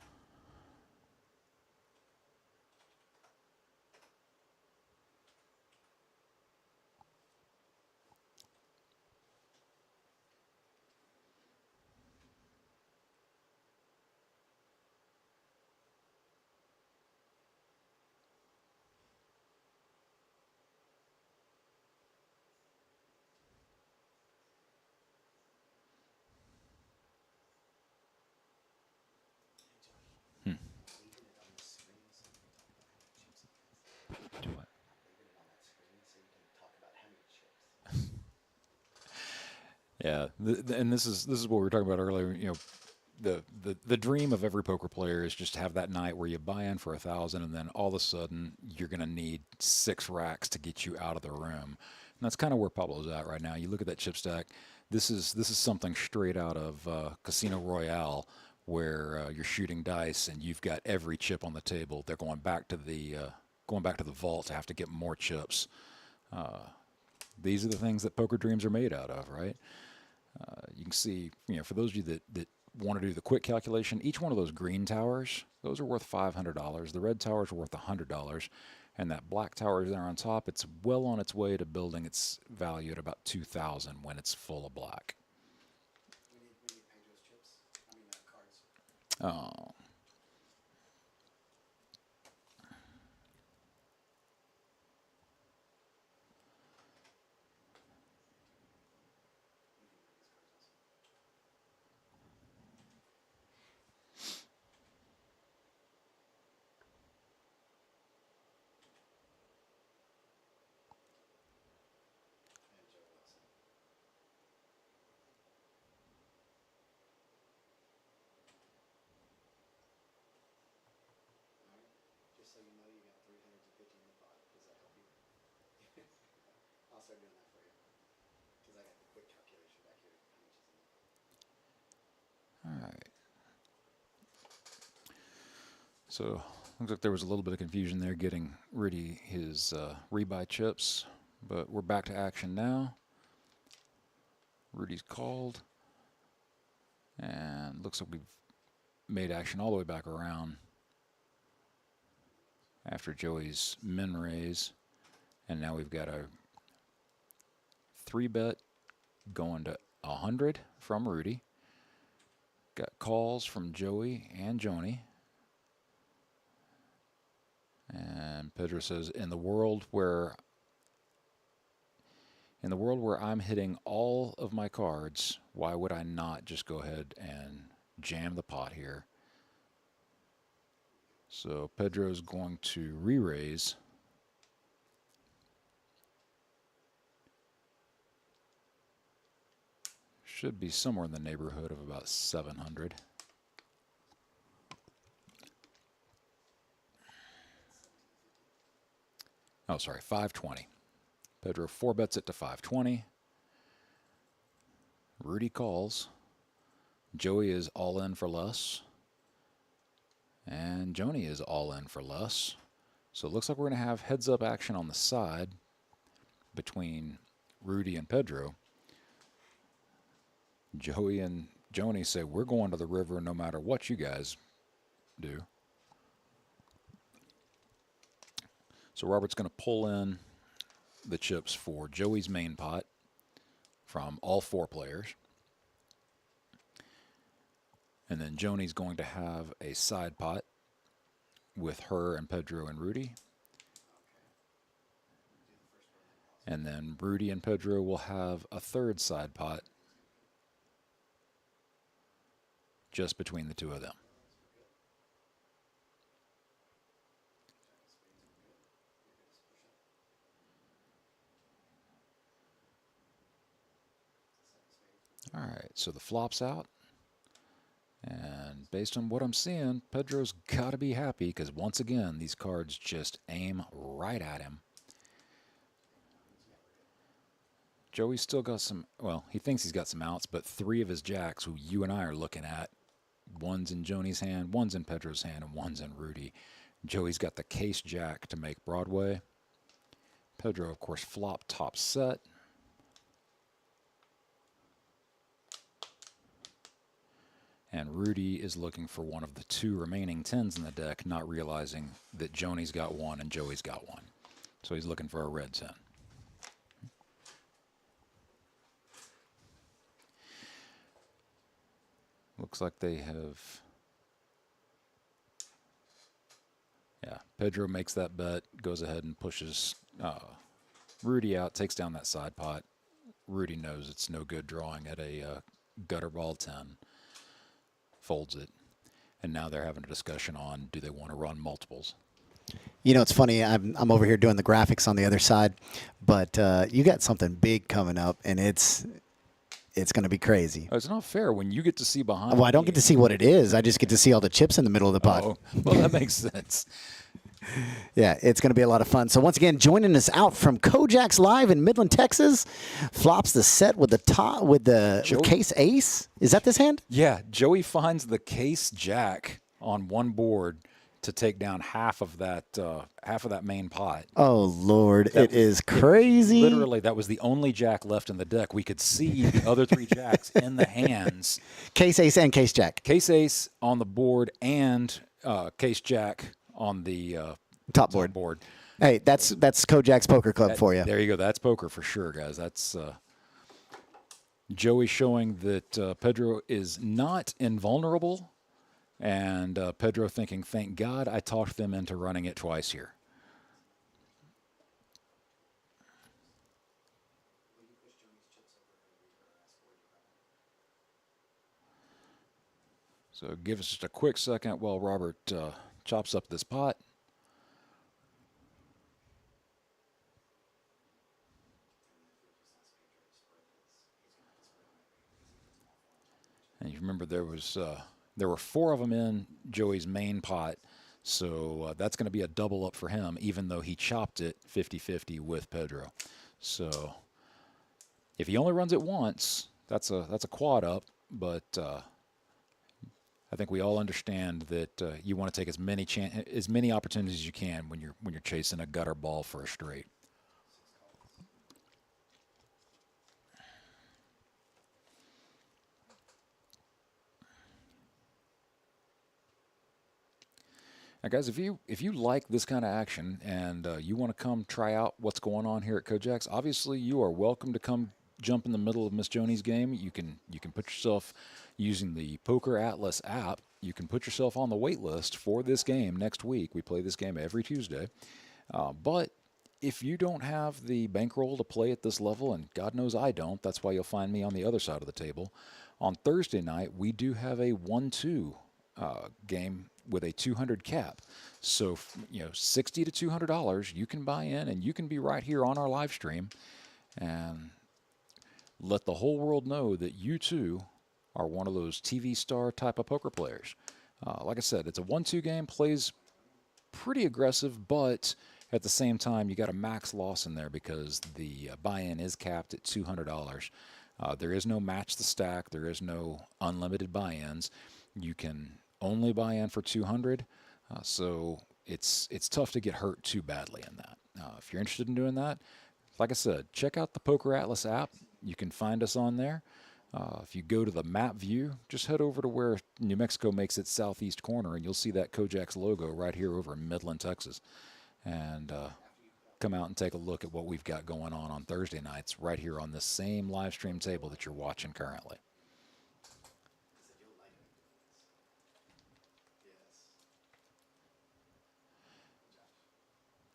Do what? Yeah, and this is what we were talking about earlier. You know, the dream of every poker player is just to have that night where you buy in for 1,000, and then all of a sudden you're going to need 6 racks to get you out of the room. And that's kind of where Pablo's at right now. You look at that chip stack. This is something straight out of Casino Royale, where you're shooting dice and you've got every chip on the table. They're going back to the vault to have to get more chips. These are the things that poker dreams are made out of, right? You can see, you know, for those of you that want to do the quick calculation, each one of those green towers, those are worth $500. The red towers are worth $100. And that black tower there on top, it's well on its way to building its value at about $2,000 when it's full of black. We need Pedro's chips. I mean, cards. Oh. Just so you know, you got 350 in the pot. Does that help you? I'll start doing that for you. Because I got the quick calculation back here. How much is in the pot? So looks like there was a little bit of confusion there getting Rudy his rebuy chips, but we're back to action now. Rudy's called, and looks like we've made action all the way back around after Joey's min raise, and now we've got a 3-bet going to 100 from Rudy. Got calls from Joey and Joni. And Pedro says, in the world where I'm hitting all of my cards, why would I not just go ahead and jam the pot here? So Pedro's going to re-raise. Should be somewhere in the neighborhood of about 700. Oh, sorry, 520. Pedro 4-bets it to 520. Rudy calls. Joey is all in for less. And Joni is all in for less. So it looks like we're going to have heads-up action on the side between Rudy and Pedro. Joey and Joni say, we're going to the river no matter what you guys do. So Robert's going to pull in the chips for Joey's main pot from all 4 players. And then Joni's going to have a side pot with her and Pedro and Rudy. And then Rudy and Pedro will have a third side pot just between the two of them. All right, so the flop's out. And based on what I'm seeing, Pedro's got to be happy because once again, these cards just aim right at him. Joey's still got some, well, he thinks he's got some outs, but 3 of his jacks, who you and I are looking at, one's in Joni's hand, one's in Pedro's hand, and one's in Rudy. Joey's got the case jack to make Broadway. Pedro, of course, flop top set. And Rudy is looking for one of the 2 remaining 10s in the deck, not realizing that Joni's got 1 and Joey's got 1. So he's looking for a red 10. Looks like they have... Yeah, Pedro makes that bet, goes ahead and pushes Rudy out, takes down that side pot. Rudy knows it's no good drawing at a gutter ball 10. Folds it, and now they're having a discussion on do they want to run multiples. You know, it's funny. I'm over here doing the graphics on the other side, but you got something big coming up, and it's going to be crazy. Oh, it's not fair when you get to see behind. Well, I don't get to see what it is. I just get to see all the chips in the middle of the pot. Oh, well, that makes sense. Yeah, it's going to be a lot of fun. So once again, joining us out from KoJack's Live in Midland, Texas, flops the set with the top with case ace. Is that this hand? Yeah, Joey finds the case jack on one board to take down half of that main pot. Oh Lord, it is crazy. Literally, that was the only jack left in the deck. We could see the other 3 jacks in the hands. Case ace and case jack. Case ace on the board and case jack on the top board. Hey, that's KoJack's Poker Club for you. There you go. That's poker for sure, guys. That's Joey showing that Pedro is not invulnerable, and Pedro thinking, thank God I talked them into running it twice here. So give us just a quick second while Robert chops up this pot. And you remember there were 4 of them in Joey's main pot, so that's going to be a double up for him, even though he chopped it 50-50 with Pedro. So if he only runs it once, that's a quad up, but I think we all understand that you want to take as many opportunities as you can when you're chasing a gutter ball for a straight. Now, guys, if you like this kind of action and you want to come try out what's going on here at KoJack's, obviously you are welcome to come jump in the middle of Miss Joni's game. You can put yourself using the Poker Atlas app. You can put yourself on the wait list for this game next week. We play this game every Tuesday, but if you don't have the bankroll to play at this level, and God knows I don't, that's why you'll find me on the other side of the table. On Thursday night, we do have a 1-2 game with a 200 cap. So, $60 to $200, you can buy in and you can be right here on our live stream and let the whole world know that you too are one of those TV star type of poker players. Like I said, it's a 1-2 game, plays pretty aggressive, but at the same time, you got a max loss in there because the buy-in is capped at $200. There is no match the stack. There is no unlimited buy-ins. You can only buy in for 200, so it's tough to get hurt too badly in that. If you're interested in doing that, like I said, check out the Poker Atlas app. You can find us on there. If you go to the map view, just head over to where New Mexico makes its southeast corner, and you'll see that KoJack's logo right here over in Midland, Texas. And come out and take a look at what we've got going on Thursday nights right here on this same live stream table that you're watching currently.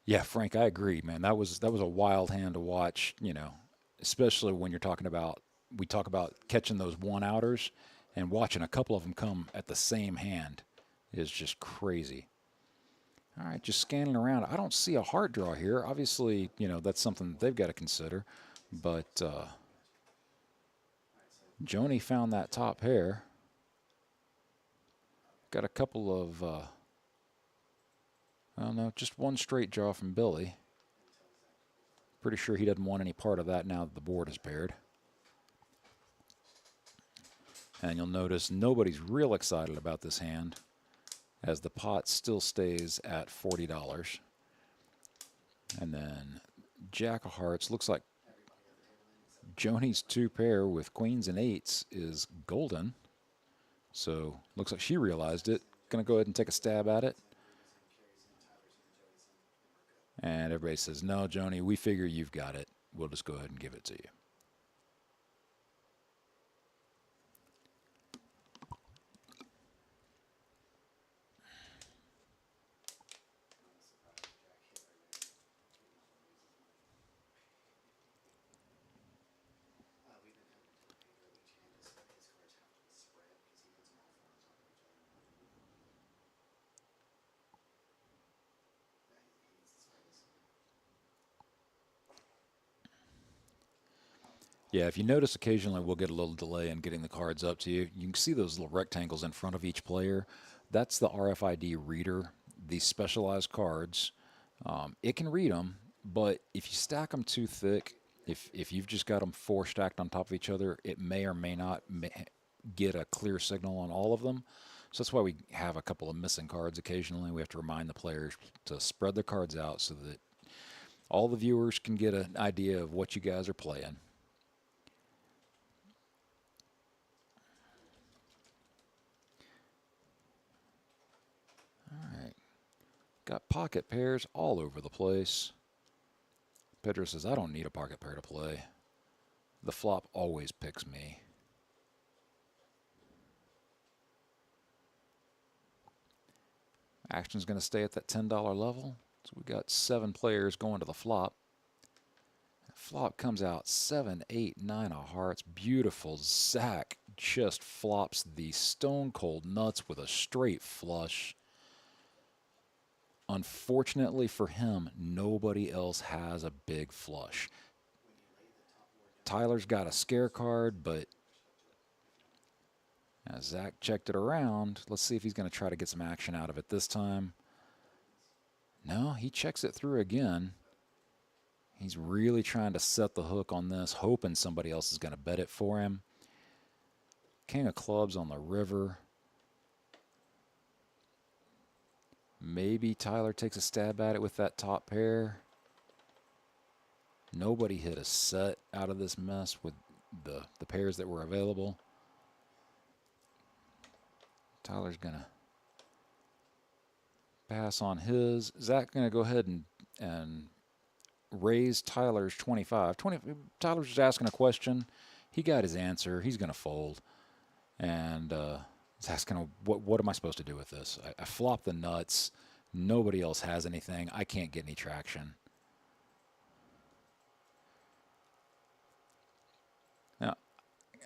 Yeah, Frank, I agree, man. That was a wild hand to watch, especially when we talk about catching those one-outers and watching a couple of them come at the same hand is just crazy. All right, just scanning around. I don't see a heart draw here. Obviously, that's something that they've got to consider. But Joni found that top pair. Got a couple of, I don't know, just one straight draw from Billy. Pretty sure he doesn't want any part of that now that the board is paired. And you'll notice nobody's real excited about this hand, as the pot still stays at $40. And then Jack of Hearts, looks like Joni's two pair with queens and eights is golden. So looks like she realized it. Gonna go ahead and take a stab at it. And everybody says, no, Joni, we figure you've got it. We'll just go ahead and give it to you. Yeah, if you notice, occasionally we'll get a little delay in getting the cards up to you. You can see those little rectangles in front of each player. That's the RFID reader. These specialized cards, it can read them, but if you stack them too thick, if you've just got them four stacked on top of each other, it may or may not get a clear signal on all of them. So that's why we have a couple of missing cards occasionally. We have to remind the players to spread their cards out so that all the viewers can get an idea of what you guys are playing. Got pocket pairs all over the place. Pedro says, I don't need a pocket pair to play. The flop always picks me. Action's going to stay at that $10 level. So we got 7 players going to the flop. Flop comes out 7, 8, 9 of hearts. Beautiful. Zach just flops the stone cold nuts with a straight flush. Unfortunately for him, nobody else has a big flush. Tyler's got a scare card, but as Zach checked it around, let's see if he's going to try to get some action out of it this time. No, he checks it through again. He's really trying to set the hook on this, hoping somebody else is going to bet it for him. King of clubs on the river. Maybe Tyler takes a stab at it with that top pair. Nobody hit a set out of this mess with the pairs that were available. Tyler's going to pass on his. Zach going to go ahead and raise Tyler's 25. Tyler's just asking a question. He got his answer. He's going to fold. And Zach's going to, what am I supposed to do with this? I flop the nuts. Nobody else has anything. I can't get any traction. Now,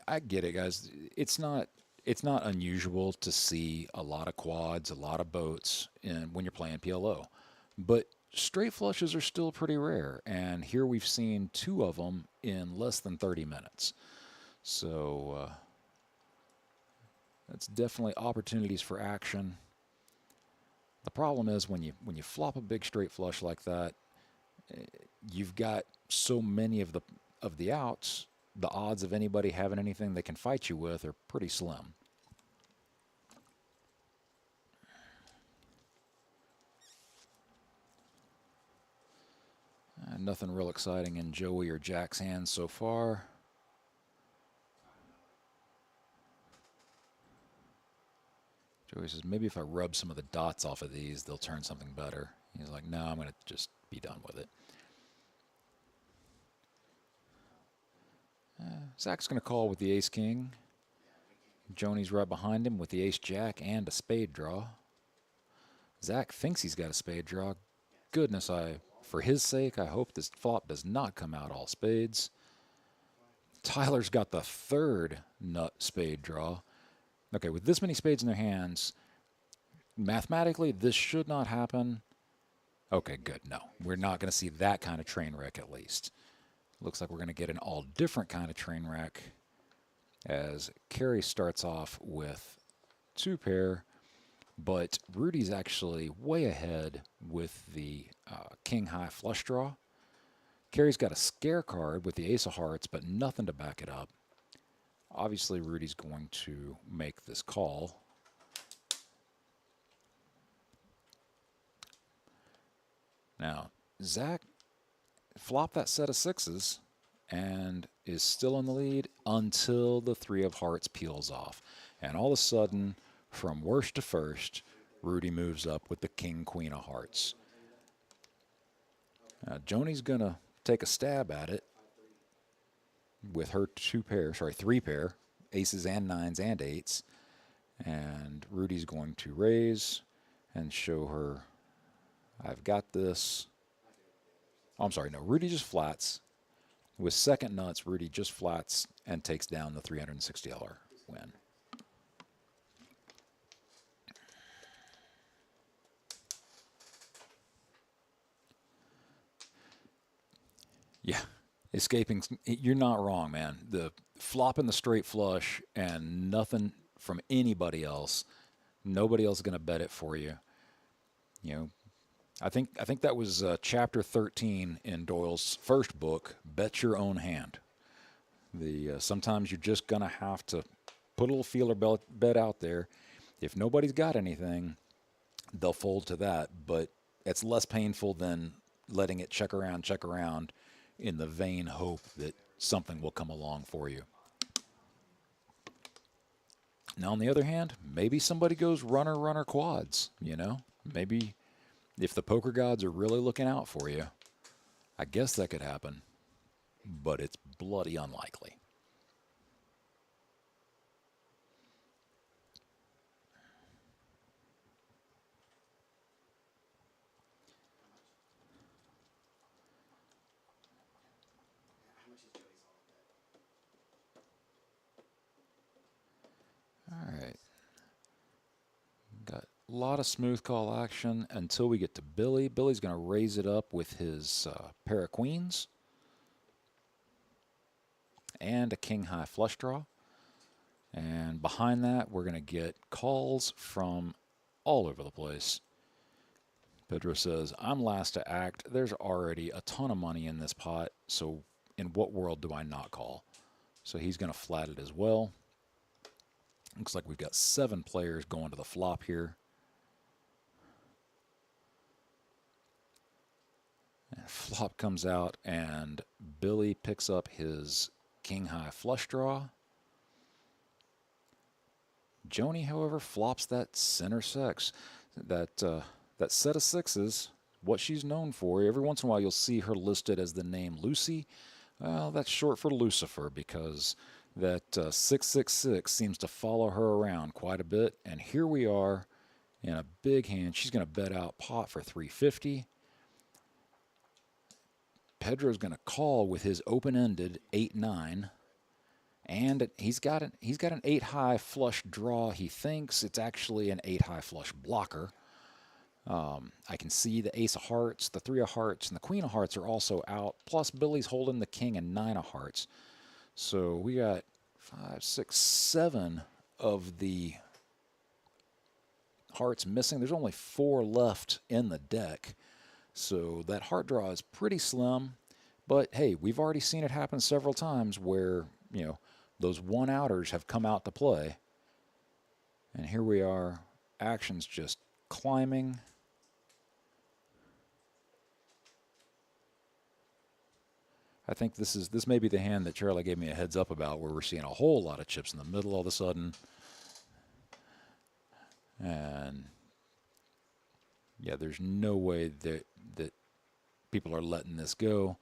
I get it, guys. It's not unusual to see a lot of quads, a lot of boats when you're playing PLO. But straight flushes are still pretty rare. And here we've seen 2 of them in less than 30 minutes. So that's definitely opportunities for action. The problem is when you flop a big straight flush like that, you've got so many of the outs. The odds of anybody having anything they can fight you with are pretty slim. Nothing real exciting in Joey or Jack's hands so far. Joey says, maybe if I rub some of the dots off of these, they'll turn something better. He's like, no, I'm going to just be done with it. Zach's going to call with the ace-king. Joni's right behind him with the ace-jack and a spade draw. Zach thinks he's got a spade draw. Goodness, for his sake, I hope this flop does not come out all spades. Tyler's got the 3rd nut spade draw. Okay, with this many spades in their hands, mathematically, this should not happen. Okay, good. No, we're not going to see that kind of train wreck at least. Looks like we're going to get an all different kind of train wreck as Kerry starts off with 2 pair, but Rudy's actually way ahead with the king high flush draw. Kerry's got a scare card with the ace of hearts, but nothing to back it up. Obviously, Rudy's going to make this call. Now, Zach flopped that set of 6s and is still in the lead until the 3 of hearts peels off. And all of a sudden, from worst to first, Rudy moves up with the king, queen of hearts. Now, Joni's going to take a stab at it with her 3 pair, aces and 9s and 8s. And Rudy's going to raise and show her, I've got this. Oh, I'm sorry, no, Rudy just flats. With second nuts, Rudy just flats and takes down the $360 win. Yeah, escaping, you're not wrong, man. The flopping the straight flush and nothing from anybody else. Nobody else is going to bet it for you. You know, I think that was chapter 13 in Doyle's first book, Bet Your Own Hand. Sometimes you're just going to have to put a little feeler bet out there. If nobody's got anything, they'll fold to that, but it's less painful than letting it check around in the vain hope that something will come along for you. Now, on the other hand, maybe somebody goes runner quads, you know? Maybe if the poker gods are really looking out for you, I guess that could happen, but it's bloody unlikely. All right. Got a lot of smooth call action until we get to Billy. Billy's going to raise it up with his pair of queens and a king high flush draw. And behind that, we're going to get calls from all over the place. Pedro says, I'm last to act. There's already a ton of money in this pot, so in what world do I not call? So he's going to flat it as well. Looks like we've got 7 players going to the flop here. And flop comes out, and Billy picks up his king high flush draw. Joni, however, flops that center six. That set of sixes, what she's known for. Every once in a while, you'll see her listed as the name Lucy. Well, that's short for Lucifer because that 666 seems to follow her around quite a bit. And here we are in a big hand. She's going to bet out pot for 350. Pedro's going to call with his open-ended 8-9. And he's got an 8 high flush draw. He thinks it's actually an 8 high flush blocker. I can see the ace of hearts, the 3 of hearts, and the queen of hearts are also out. Plus Billy's holding the king and 9 of hearts. So we got 5, 6, 7 of the hearts missing. There's only 4 left in the deck. So that heart draw is pretty slim. But hey, we've already seen it happen several times where, you know, those one-outers have come out to play. And here we are, action's just climbing. I think this may be the hand that Charlie gave me a heads up about, where we're seeing a whole lot of chips in the middle all of a sudden. And yeah, there's no way that people are letting this go.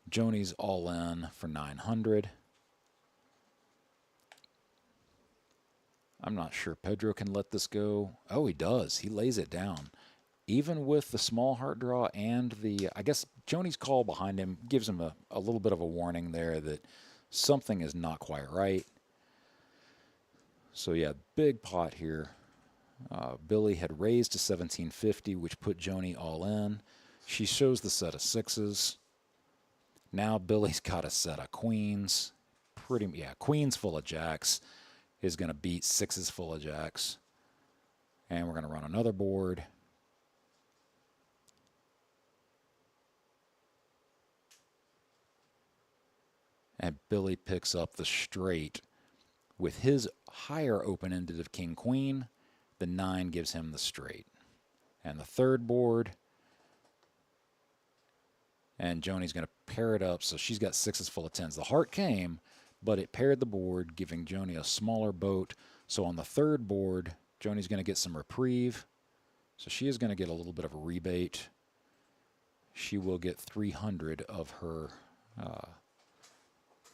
Joni's all in for 900. I'm not sure Pedro can let this go. Oh, he does. He lays it down. Even with the small heart draw and the, I guess Joni's call behind him gives him a little bit of a warning there that something is not quite right. So yeah, big pot here. Billy had raised to 1750, which put Joni all in. She shows the set of sixes. Now Billy's got a set of queens. Queens full of jacks is going to beat sixes full of jacks. And we're going to run another board. And Billy picks up the straight with his higher open-ended of king queen. The 9 gives him the straight. And the third board, and Joni's going to pair it up, so she's got sixes full of tens. The heart came, but it paired the board, giving Joni a smaller boat. So on the third board, Joni's going to get some reprieve. So she is going to get a little bit of a rebate. She will get 300 of her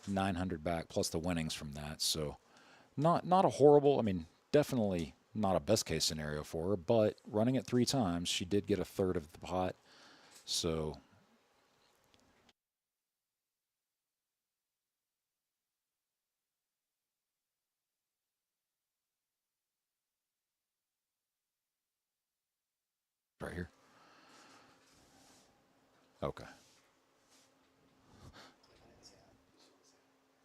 900 back, plus the winnings from that. So not a horrible, I mean, definitely not a best case scenario for her, but running it 3 times, she did get a third of the pot. So right here. Okay.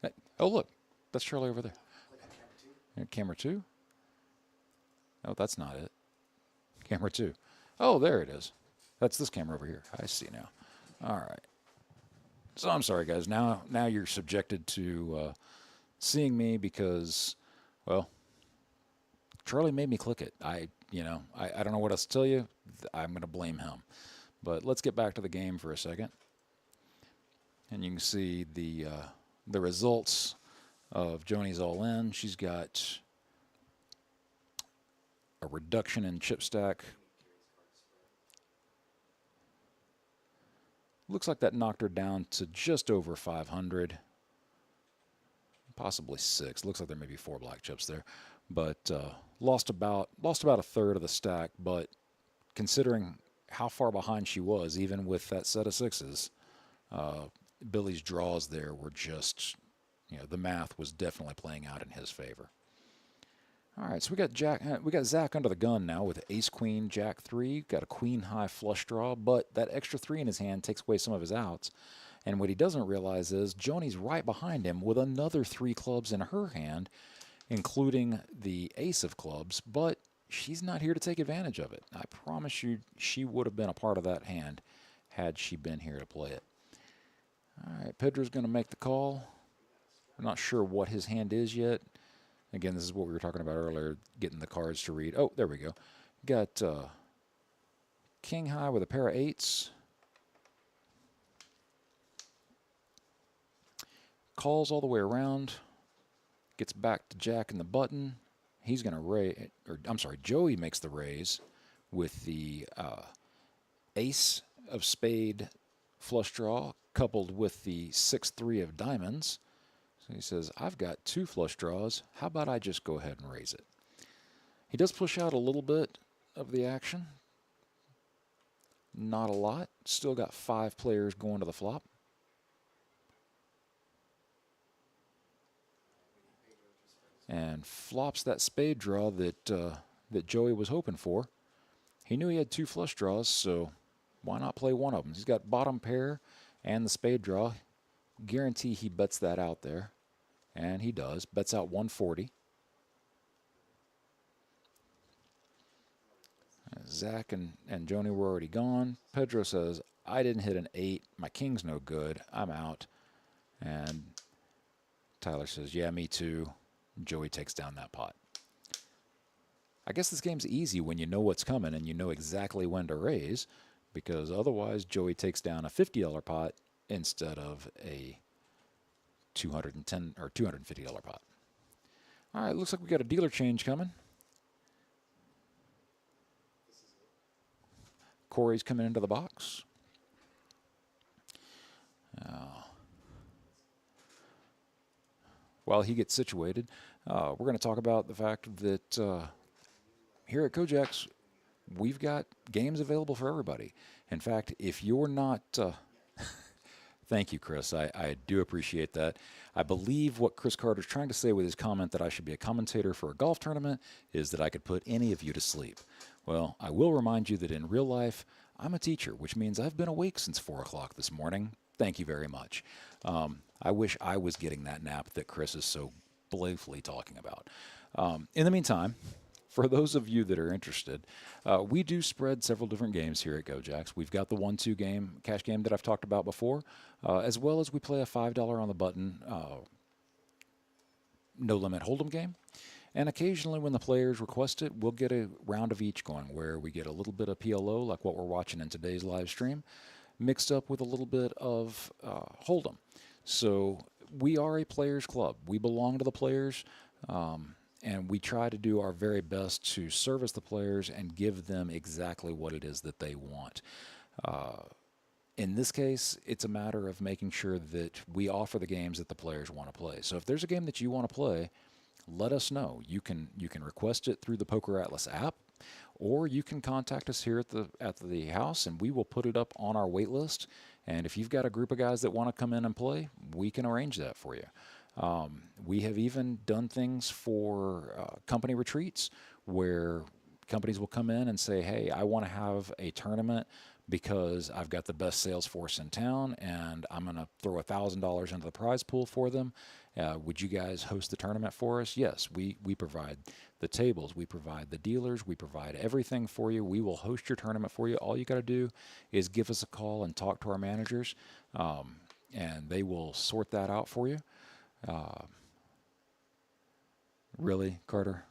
Hey, oh, look. That's Charlie over there. Camera 2? Oh, that's not it. Camera 2. Oh, there it is. That's this camera over here. I see now. All right. So I'm sorry, guys. Now you're subjected to seeing me because, well, Charlie made me click it. I don't know what else to tell you. I'm going to blame him. But let's get back to the game for a second. And you can see the results of Joni's all in. She's got a reduction in chip stack. Looks like that knocked her down to just over 500, possibly 6. Looks like there may be 4 black chips there, but lost about a third of the stack. But considering how far behind she was, even with that set of sixes, Billy's draws there were just, the math was definitely playing out in his favor. All right, so we got Zach under the gun now with ace queen jack 3. Got a queen high flush draw, but that extra 3 in his hand takes away some of his outs. And what he doesn't realize is Joni's right behind him with another 3 clubs in her hand, including the ace of clubs, but she's not here to take advantage of it. I promise you she would have been a part of that hand had she been here to play it. All right, Pedro's going to make the call. I'm not sure what his hand is yet. Again, this is what we were talking about earlier, getting the cards to read. Oh, there we go. Got king high with a pair of 8s. calls all the way around, gets back to Jack in the button. He's going to raise, or I'm sorry, Joey makes the raise with the ace of spade flush draw coupled with the 6-3 of diamonds. So he says, I've got 2 flush draws. How about I just go ahead and raise it? He does push out a little bit of the action. Not a lot. Still got 5 players going to the flop. And flops that spade draw that that Joey was hoping for. He knew he had 2 flush draws, so why not play one of them? He's got bottom pair and the spade draw. Guarantee he bets that out there. And he does. Bets out 140. Zach and Joni were already gone. Pedro says, I didn't hit an 8. My king's no good. I'm out. And Tyler says, yeah, me too. Joey takes down that pot. I guess this game's easy when you know what's coming and you know exactly when to raise, because otherwise Joey takes down a $50 pot instead of a $210 or $250 pot. All right, looks like we got a dealer change coming. Corey's coming into the box. While he gets situated, we're going to talk about the fact that here at KoJack's, we've got games available for everybody. In fact, if you're not... Thank you, Chris. I do appreciate that. I believe what Chris Carter's trying to say with his comment that I should be a commentator for a golf tournament is that I could put any of you to sleep. Well, I will remind you that in real life, I'm a teacher, which means I've been awake since 4 o'clock this morning. Thank you very much. I wish I was getting that nap that Chris is so blithely talking about. In the meantime, for those of you that are interested, we do spread several different games here at KoJack's. We've got the 1-2 game, cash game that I've talked about before, as well as we play a $5 on the button no-limit hold'em game. And occasionally when the players request it, we'll get a round of each going where we get a little bit of PLO, like what we're watching in today's live stream, mixed up with a little bit of hold'em. So we are a players club. We belong to the players. And we try to do our very best to service the players and give them exactly what it is that they want. In this case, it's a matter of making sure that we offer the games that the players want to play. So if there's a game that you want to play, let us know. You can request it through the Poker Atlas app, or you can contact us here at the house, and we will put it up on our wait list. And if you've got a group of guys that want to come in and play, we can arrange that for you. We have even done things for company retreats where companies will come in and say, hey, I want to have a tournament because I've got the best sales force in town and I'm going to throw $1,000 into the prize pool for them. Would you guys host the tournament for us? Yes, we provide the tables, we provide the dealers, we provide everything for you. We will host your tournament for you. All you got to do is give us a call and talk to our managers, and they will sort that out for you. Really, Carter?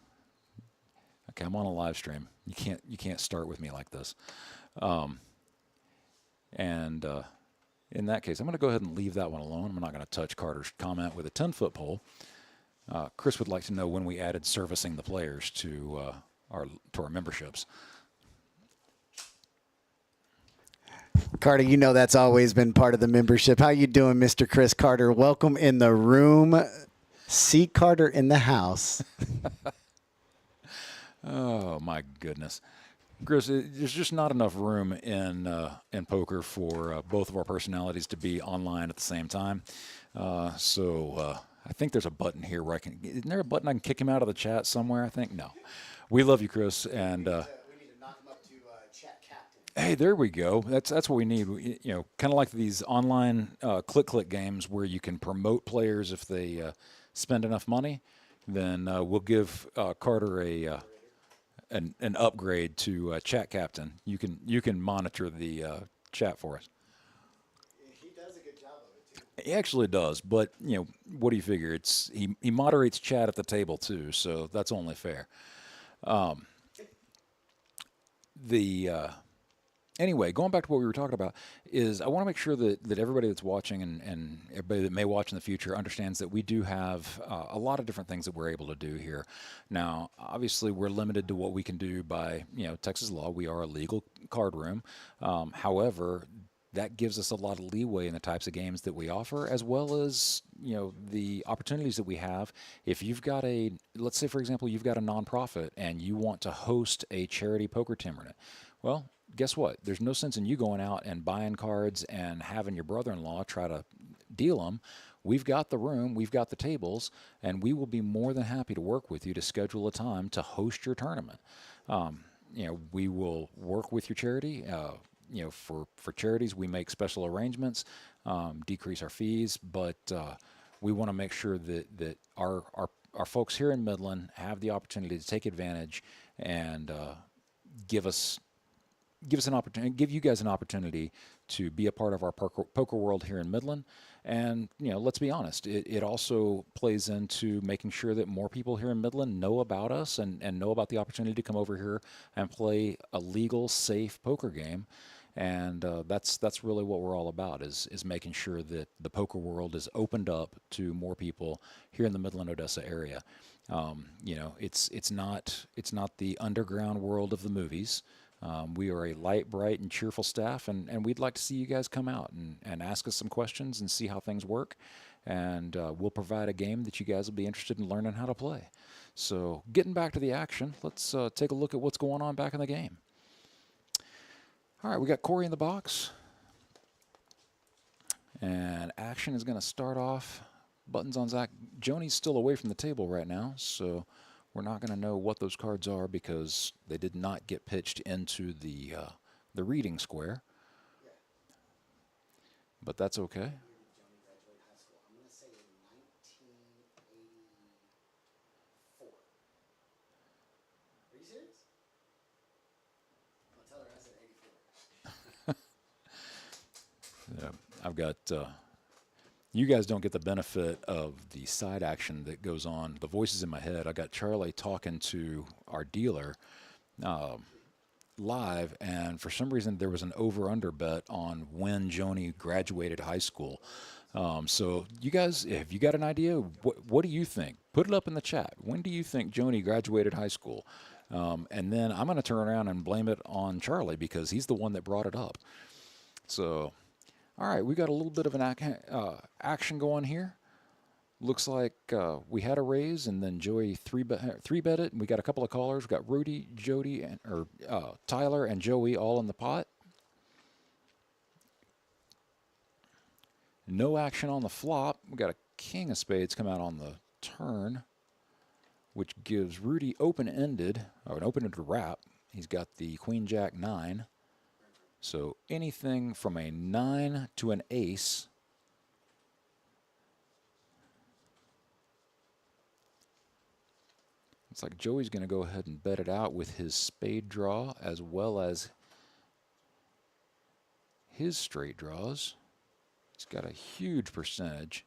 Okay, I'm on a live stream. You can't start with me like this. In that case, I'm going to go ahead and leave that one alone. I'm not going to touch Carter's comment with a 10-foot pole. Chris would like to know when we added servicing the players to our memberships. Carter, you know that's always been part of the membership. How you doing, Mr. Chris Carter? Welcome in the room. See Carter in the house. Oh, my goodness. Chris, there's just not enough room in poker for both of our personalities to be online at the same time. So I think there's a button here where isn't there a button I can kick him out of the chat somewhere? I think no. We love you, Chris, and we need to knock him up to chat captain. hey, there we go. That's what we need. Kind of like these online click games where you can promote players if they spend enough money. Then we'll give Carter an upgrade to chat captain. You can monitor the chat for us. He does a good job of it too. He actually does, but what do you figure? He moderates chat at the table too, so that's only fair. Anyway, going back to what we were talking about, is I want to make sure that everybody that's watching and everybody that may watch in the future understands that we do have a lot of different things that we're able to do here. Now, obviously, we're limited to what we can do by Texas law. We are a legal card room. However, that gives us a lot of leeway in the types of games that we offer, as well as the opportunities that we have. If you've got let's say for example, you've got a nonprofit and you want to host a charity poker tournament. Well, guess what? There's no sense in you going out and buying cards and having your brother-in-law try to deal them. We've got the room, we've got the tables, and we will be more than happy to work with you to schedule a time to host your tournament. We will work with your charity. For charities, we make special arrangements, decrease our fees, but we want to make sure that our folks here in Midland have the opportunity to take advantage and give you guys an opportunity to be a part of our poker world here in Midland. And let's be honest, it also plays into making sure that more people here in Midland know about us and know about the opportunity to come over here and play a legal, safe poker game. And that's really what we're all about, is making sure that the poker world is opened up to more people here in the Midland Odessa area. It's not the underground world of the movies. We are a light, bright, and cheerful staff, and we'd like to see you guys come out and ask us some questions and see how things work. And we'll provide a game that you guys will be interested in learning how to play. So getting back to the action, let's take a look at what's going on back in the game. All right, we got Corey in the box. And action is going to start off. Buttons on Zach. Joni's still away from the table right now, so we're not going to know what those cards are because they did not get pitched into the reading square. But that's okay. Yeah, I've got, you guys don't get the benefit of the side action that goes on. The voices in my head. I got Charlie talking to our dealer live, and for some reason there was an over-under bet on when Joni graduated high school. So you guys, if you got an idea, what do you think? Put it up in the chat. When do you think Joni graduated high school? And then I'm going to turn around and blame it on Charlie because he's the one that brought it up. So... all right, we got a little bit of an action going here. Looks like we had a raise, and then Joey three bet it, and we got a couple of callers. We got Rudy, Jody, Tyler, and Joey all in the pot. No action on the flop. We got a king of spades come out on the turn, which gives Rudy an open-ended wrap. He's got the queen jack 9. So anything from a 9 to an ace. It's like Joey's going to go ahead and bet it out with his spade draw as well as his straight draws. He's got a huge percentage.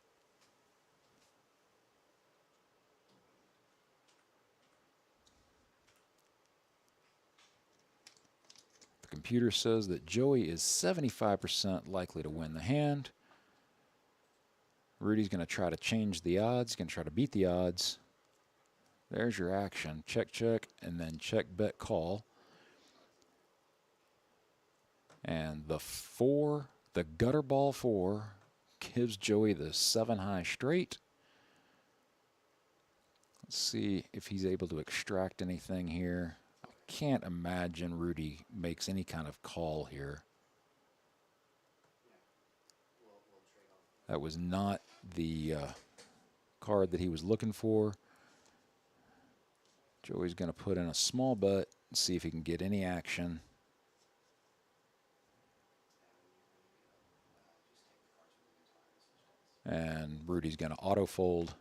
Computer says that Joey is 75% likely to win the hand. Rudy's going to try to change the odds. He's going to try to beat the odds. There's your action. Check, check, and then check, bet, call. And the gutter ball 4, gives Joey the 7 high straight. Let's see if he's able to extract anything here. Can't imagine Rudy makes any kind of call here. That was not the card that he was looking for. Joey's going to put in a small bet and see if he can get any action. And Rudy's going to auto fold.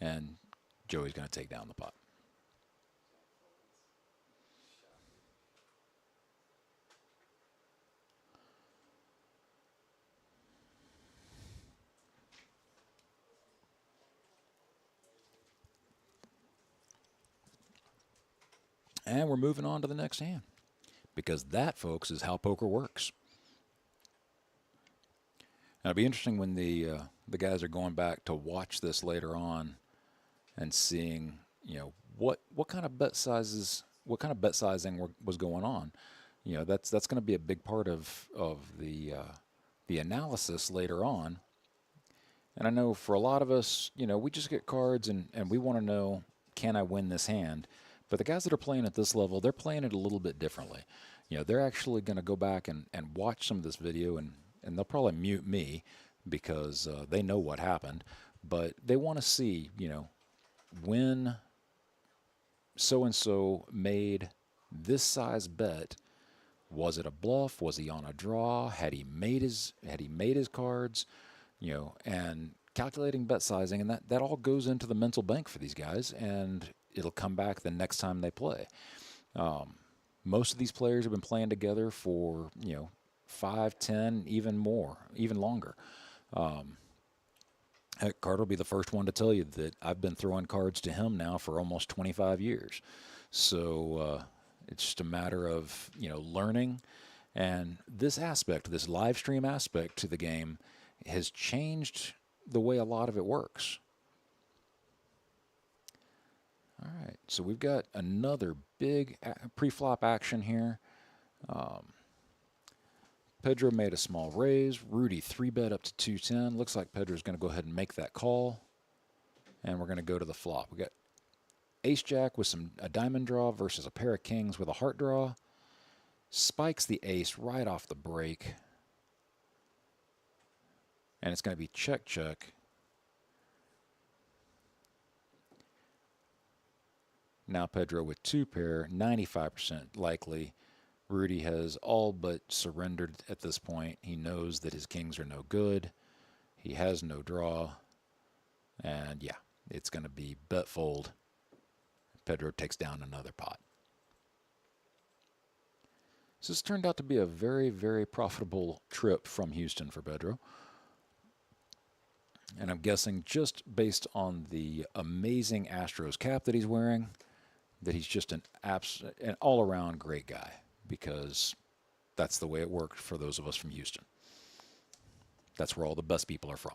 And Joey's going to take down the pot. And we're moving on to the next hand, because that, folks, is how poker works. Now, it'll be interesting when the guys are going back to watch this later on and seeing, what kind of bet sizes, what kind of bet sizing was going on. That's going to be a big part of the analysis later on. And I know for a lot of us, we just get cards and we want to know, can I win this hand? But the guys that are playing at this level, they're playing it a little bit differently. They're actually going to go back and watch some of this video, and they'll probably mute me because they know what happened. But they want to see, when so-and-so made this size bet. Was it a bluff? Was he on a draw? Had he made his cards? And calculating bet sizing, and that all goes into the mental bank for these guys, and it'll come back the next time they play. Most of these players have been playing together for 5, 10, even more, even longer. Carter will be the first one to tell you that I've been throwing cards to him now for almost 25 years. So it's just a matter of learning, and this aspect, this live stream aspect to the game, has changed the way a lot of it works. All right, so we've got another big pre-flop action here. Pedro made a small raise. Rudy 3-bet up to 210. Looks like Pedro's going to go ahead and make that call, and we're going to go to the flop. We got ace-jack with a diamond draw versus a pair of kings with a heart draw. Spikes the ace right off the break. And it's going to be check. Now Pedro with 2 pair, 95% likely. Rudy has all but surrendered at this point. He knows that his kings are no good. He has no draw. And yeah, it's going to be bet fold. Pedro takes down another pot. So this turned out to be a very, very profitable trip from Houston for Pedro. And I'm guessing just based on the amazing Astros cap that he's wearing, that he's just an all-around great guy, because that's the way it worked for those of us from Houston. That's where all the best people are from.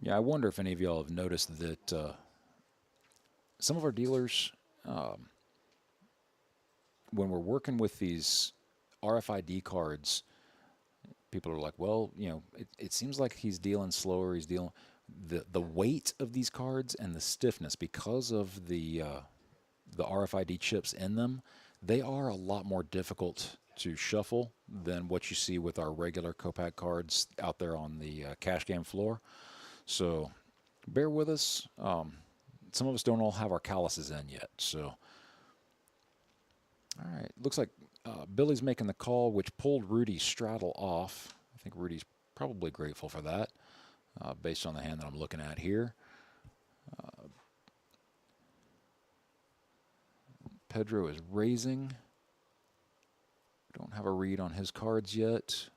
Yeah, I wonder if any of y'all have noticed that some of our dealers, when we're working with these RFID cards, people are like, well, it seems like he's dealing slower. He's dealing the weight of these cards and the stiffness because of the RFID chips in them. They are a lot more difficult to shuffle than what you see with our regular Kopak cards out there on the cash game floor. So bear with us. Some of us don't all have our calluses in yet. So, all right. Looks like Billy's making the call, which pulled Rudy's straddle off. I think Rudy's probably grateful for that, based on the hand that I'm looking at here. Pedro is raising. Don't have a read on his cards yet,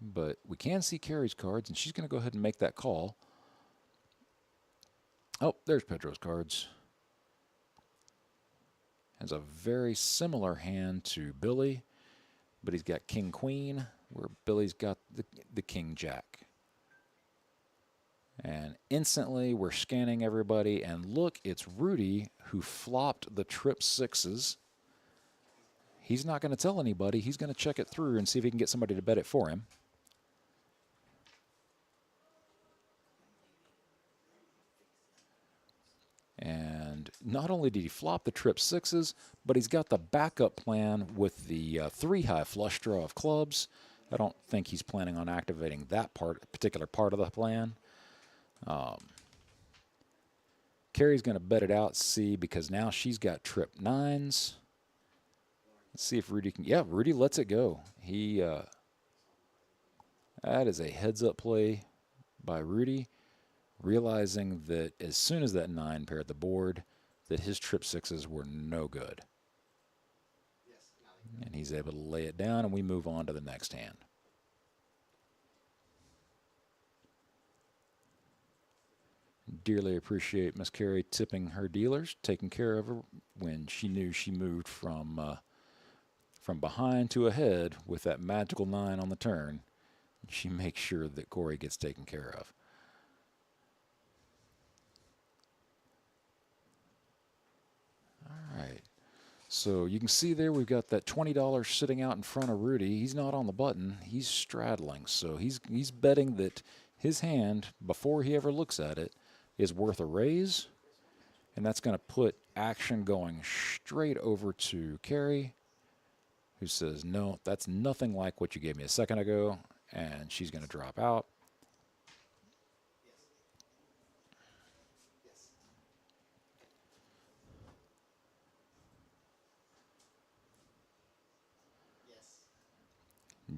but we can see Carrie's cards, and she's going to go ahead and make that call. Oh, there's Pedro's cards. Has a very similar hand to Billy, but he's got King Queen, where Billy's got the King Jack. And instantly we're scanning everybody, and look, it's Rudy who flopped the trip sixes. He's not going to tell anybody. He's going to check it through and see if he can get somebody to bet it for him. And not only did he flop the trip sixes, but he's got the backup plan with the 3-high flush draw of clubs. I don't think he's planning on activating that particular part of the plan. Carrie's going to bet it out, see, because now she's got trip 9s. Let's see if Rudy can. Yeah, Rudy lets it go. That is a heads-up play by Rudy, realizing that as soon as that 9 paired the board, that his trip sixes were no good. And he's able to lay it down, and we move on to the next hand. dearly appreciate Miss Carrie tipping her dealers, taking care of her when she knew she moved from behind to ahead with that magical 9 on the turn. She makes sure that Corey gets taken care of. All right. So you can see there we've got that $20 sitting out in front of Rudy. He's not on the button. He's straddling. So he's betting that his hand, before he ever looks at it, is worth a raise. And that's going to put action going straight over to Carrie, who says, no, that's nothing like what you gave me a second ago. And she's going to drop out.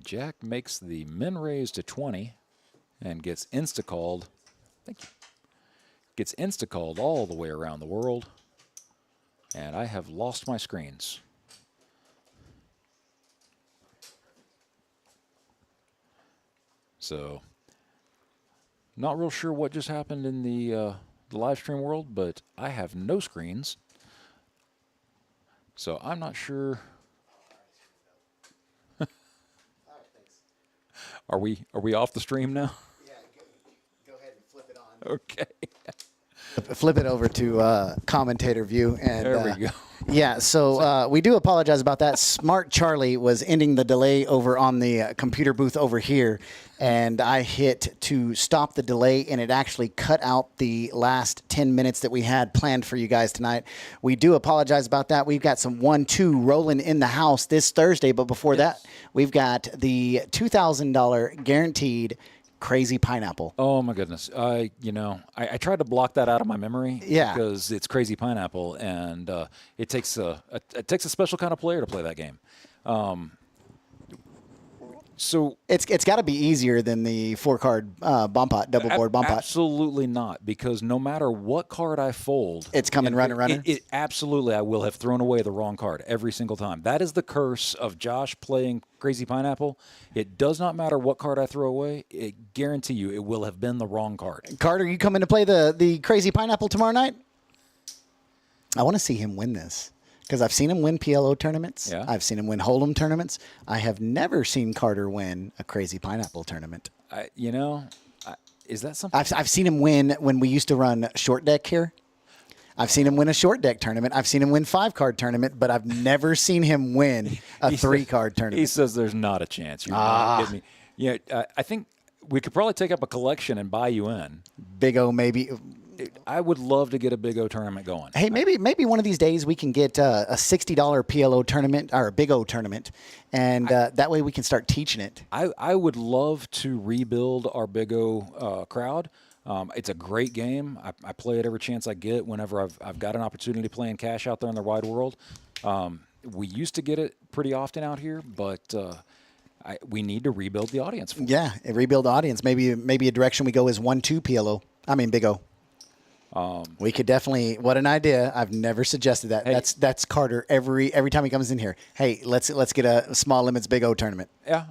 Jack makes the min raise to 20 and gets insta-called. Thank you. Gets insta-called all the way around the world. And I have lost my screens. So, not real sure what just happened in the live stream world, but I have no screens. So I'm not sure. Are we off the stream now? Yeah, go ahead and flip it on. Okay. Flip it over to commentator view. And, there we go. Yeah, so we do apologize about that. Smart Charlie was ending the delay over on the computer booth over here, and I hit to stop the delay, and it actually cut out the last 10 minutes that we had planned for you guys tonight. We do apologize about that. We've got some 1-2 rolling in the house this Thursday, but before that, we've got the $2,000 guaranteed Crazy Pineapple. Oh my goodness! I tried to block that out of my memory. Yeah. Because it's Crazy Pineapple, and it takes a special kind of player to play that game. So It's got to be easier than the 4-card bomb pot, double board bomb pot. Absolutely not, because no matter what card I fold, It's coming runner. It absolutely, I will have thrown away the wrong card every single time. That is the curse of Josh playing Crazy Pineapple. It does not matter what card I throw away. I guarantee you it will have been the wrong card. Carter, you coming to play the Crazy Pineapple tomorrow night? I want to see him win this. Because I've seen him win PLO tournaments. Yeah. I've seen him win Hold'em tournaments. I have never seen Carter win a Crazy Pineapple tournament. Is that something? I've seen him win when we used to run short deck here. I've seen him win a short deck tournament. I've seen him win 5-card tournament, but I've never seen him win a 3-card tournament. He says there's not a chance. You're not kidding me. Yeah, I think we could probably take up a collection and buy you in. Big O maybe. I would love to get a Big O tournament going. Hey, maybe one of these days we can get a $60 PLO tournament or a Big O tournament, and that way we can start teaching it. I would love to rebuild our Big O crowd. It's a great game. I play it every chance I get whenever I've got an opportunity to play in cash out there in the wide world. We used to get it pretty often out here, but we need to rebuild the audience. Yeah, rebuild the audience. Maybe a direction we go is 1-2 PLO. I mean Big O. We could definitely. What an idea! I've never suggested that. Hey. That's Carter every time he comes in here. Hey, let's get a small limits Big O tournament. Yeah,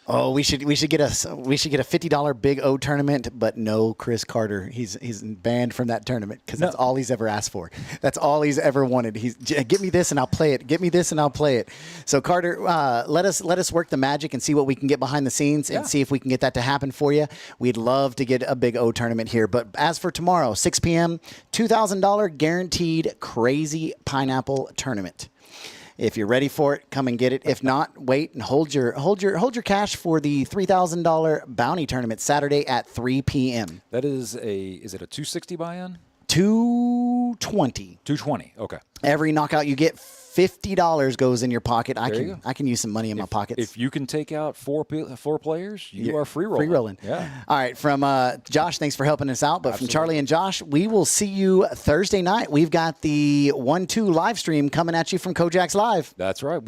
Oh, we should get a $50 Big O tournament, but no Chris Carter. He's banned from that tournament because that's all he's ever asked for. That's all he's ever wanted. Get me this and I'll play it. Get me this and I'll play it. So Carter, let us work the magic and see what we can get behind the scenes and see if we can get that to happen for you. We'd love to get a Big O tournament here. But as for tomorrow, 6 p.m., $2,000 guaranteed Crazy Pineapple tournament. If you're ready for it, come and get it. If not, wait and hold your cash for the $3,000 bounty tournament Saturday at 3 p.m. That is is it a 260 buy-in? 220. 220. Okay. Every knockout you get, $50 goes in your pocket. I you go. can use some money in my pockets. If you can take out four players, you are free rolling. Free rolling. Yeah. All right. From Josh, thanks for helping us out. But from Charlie and Josh, we will see you Thursday night. We've got the 1-2 live stream coming at you from KoJack's Live. That's right.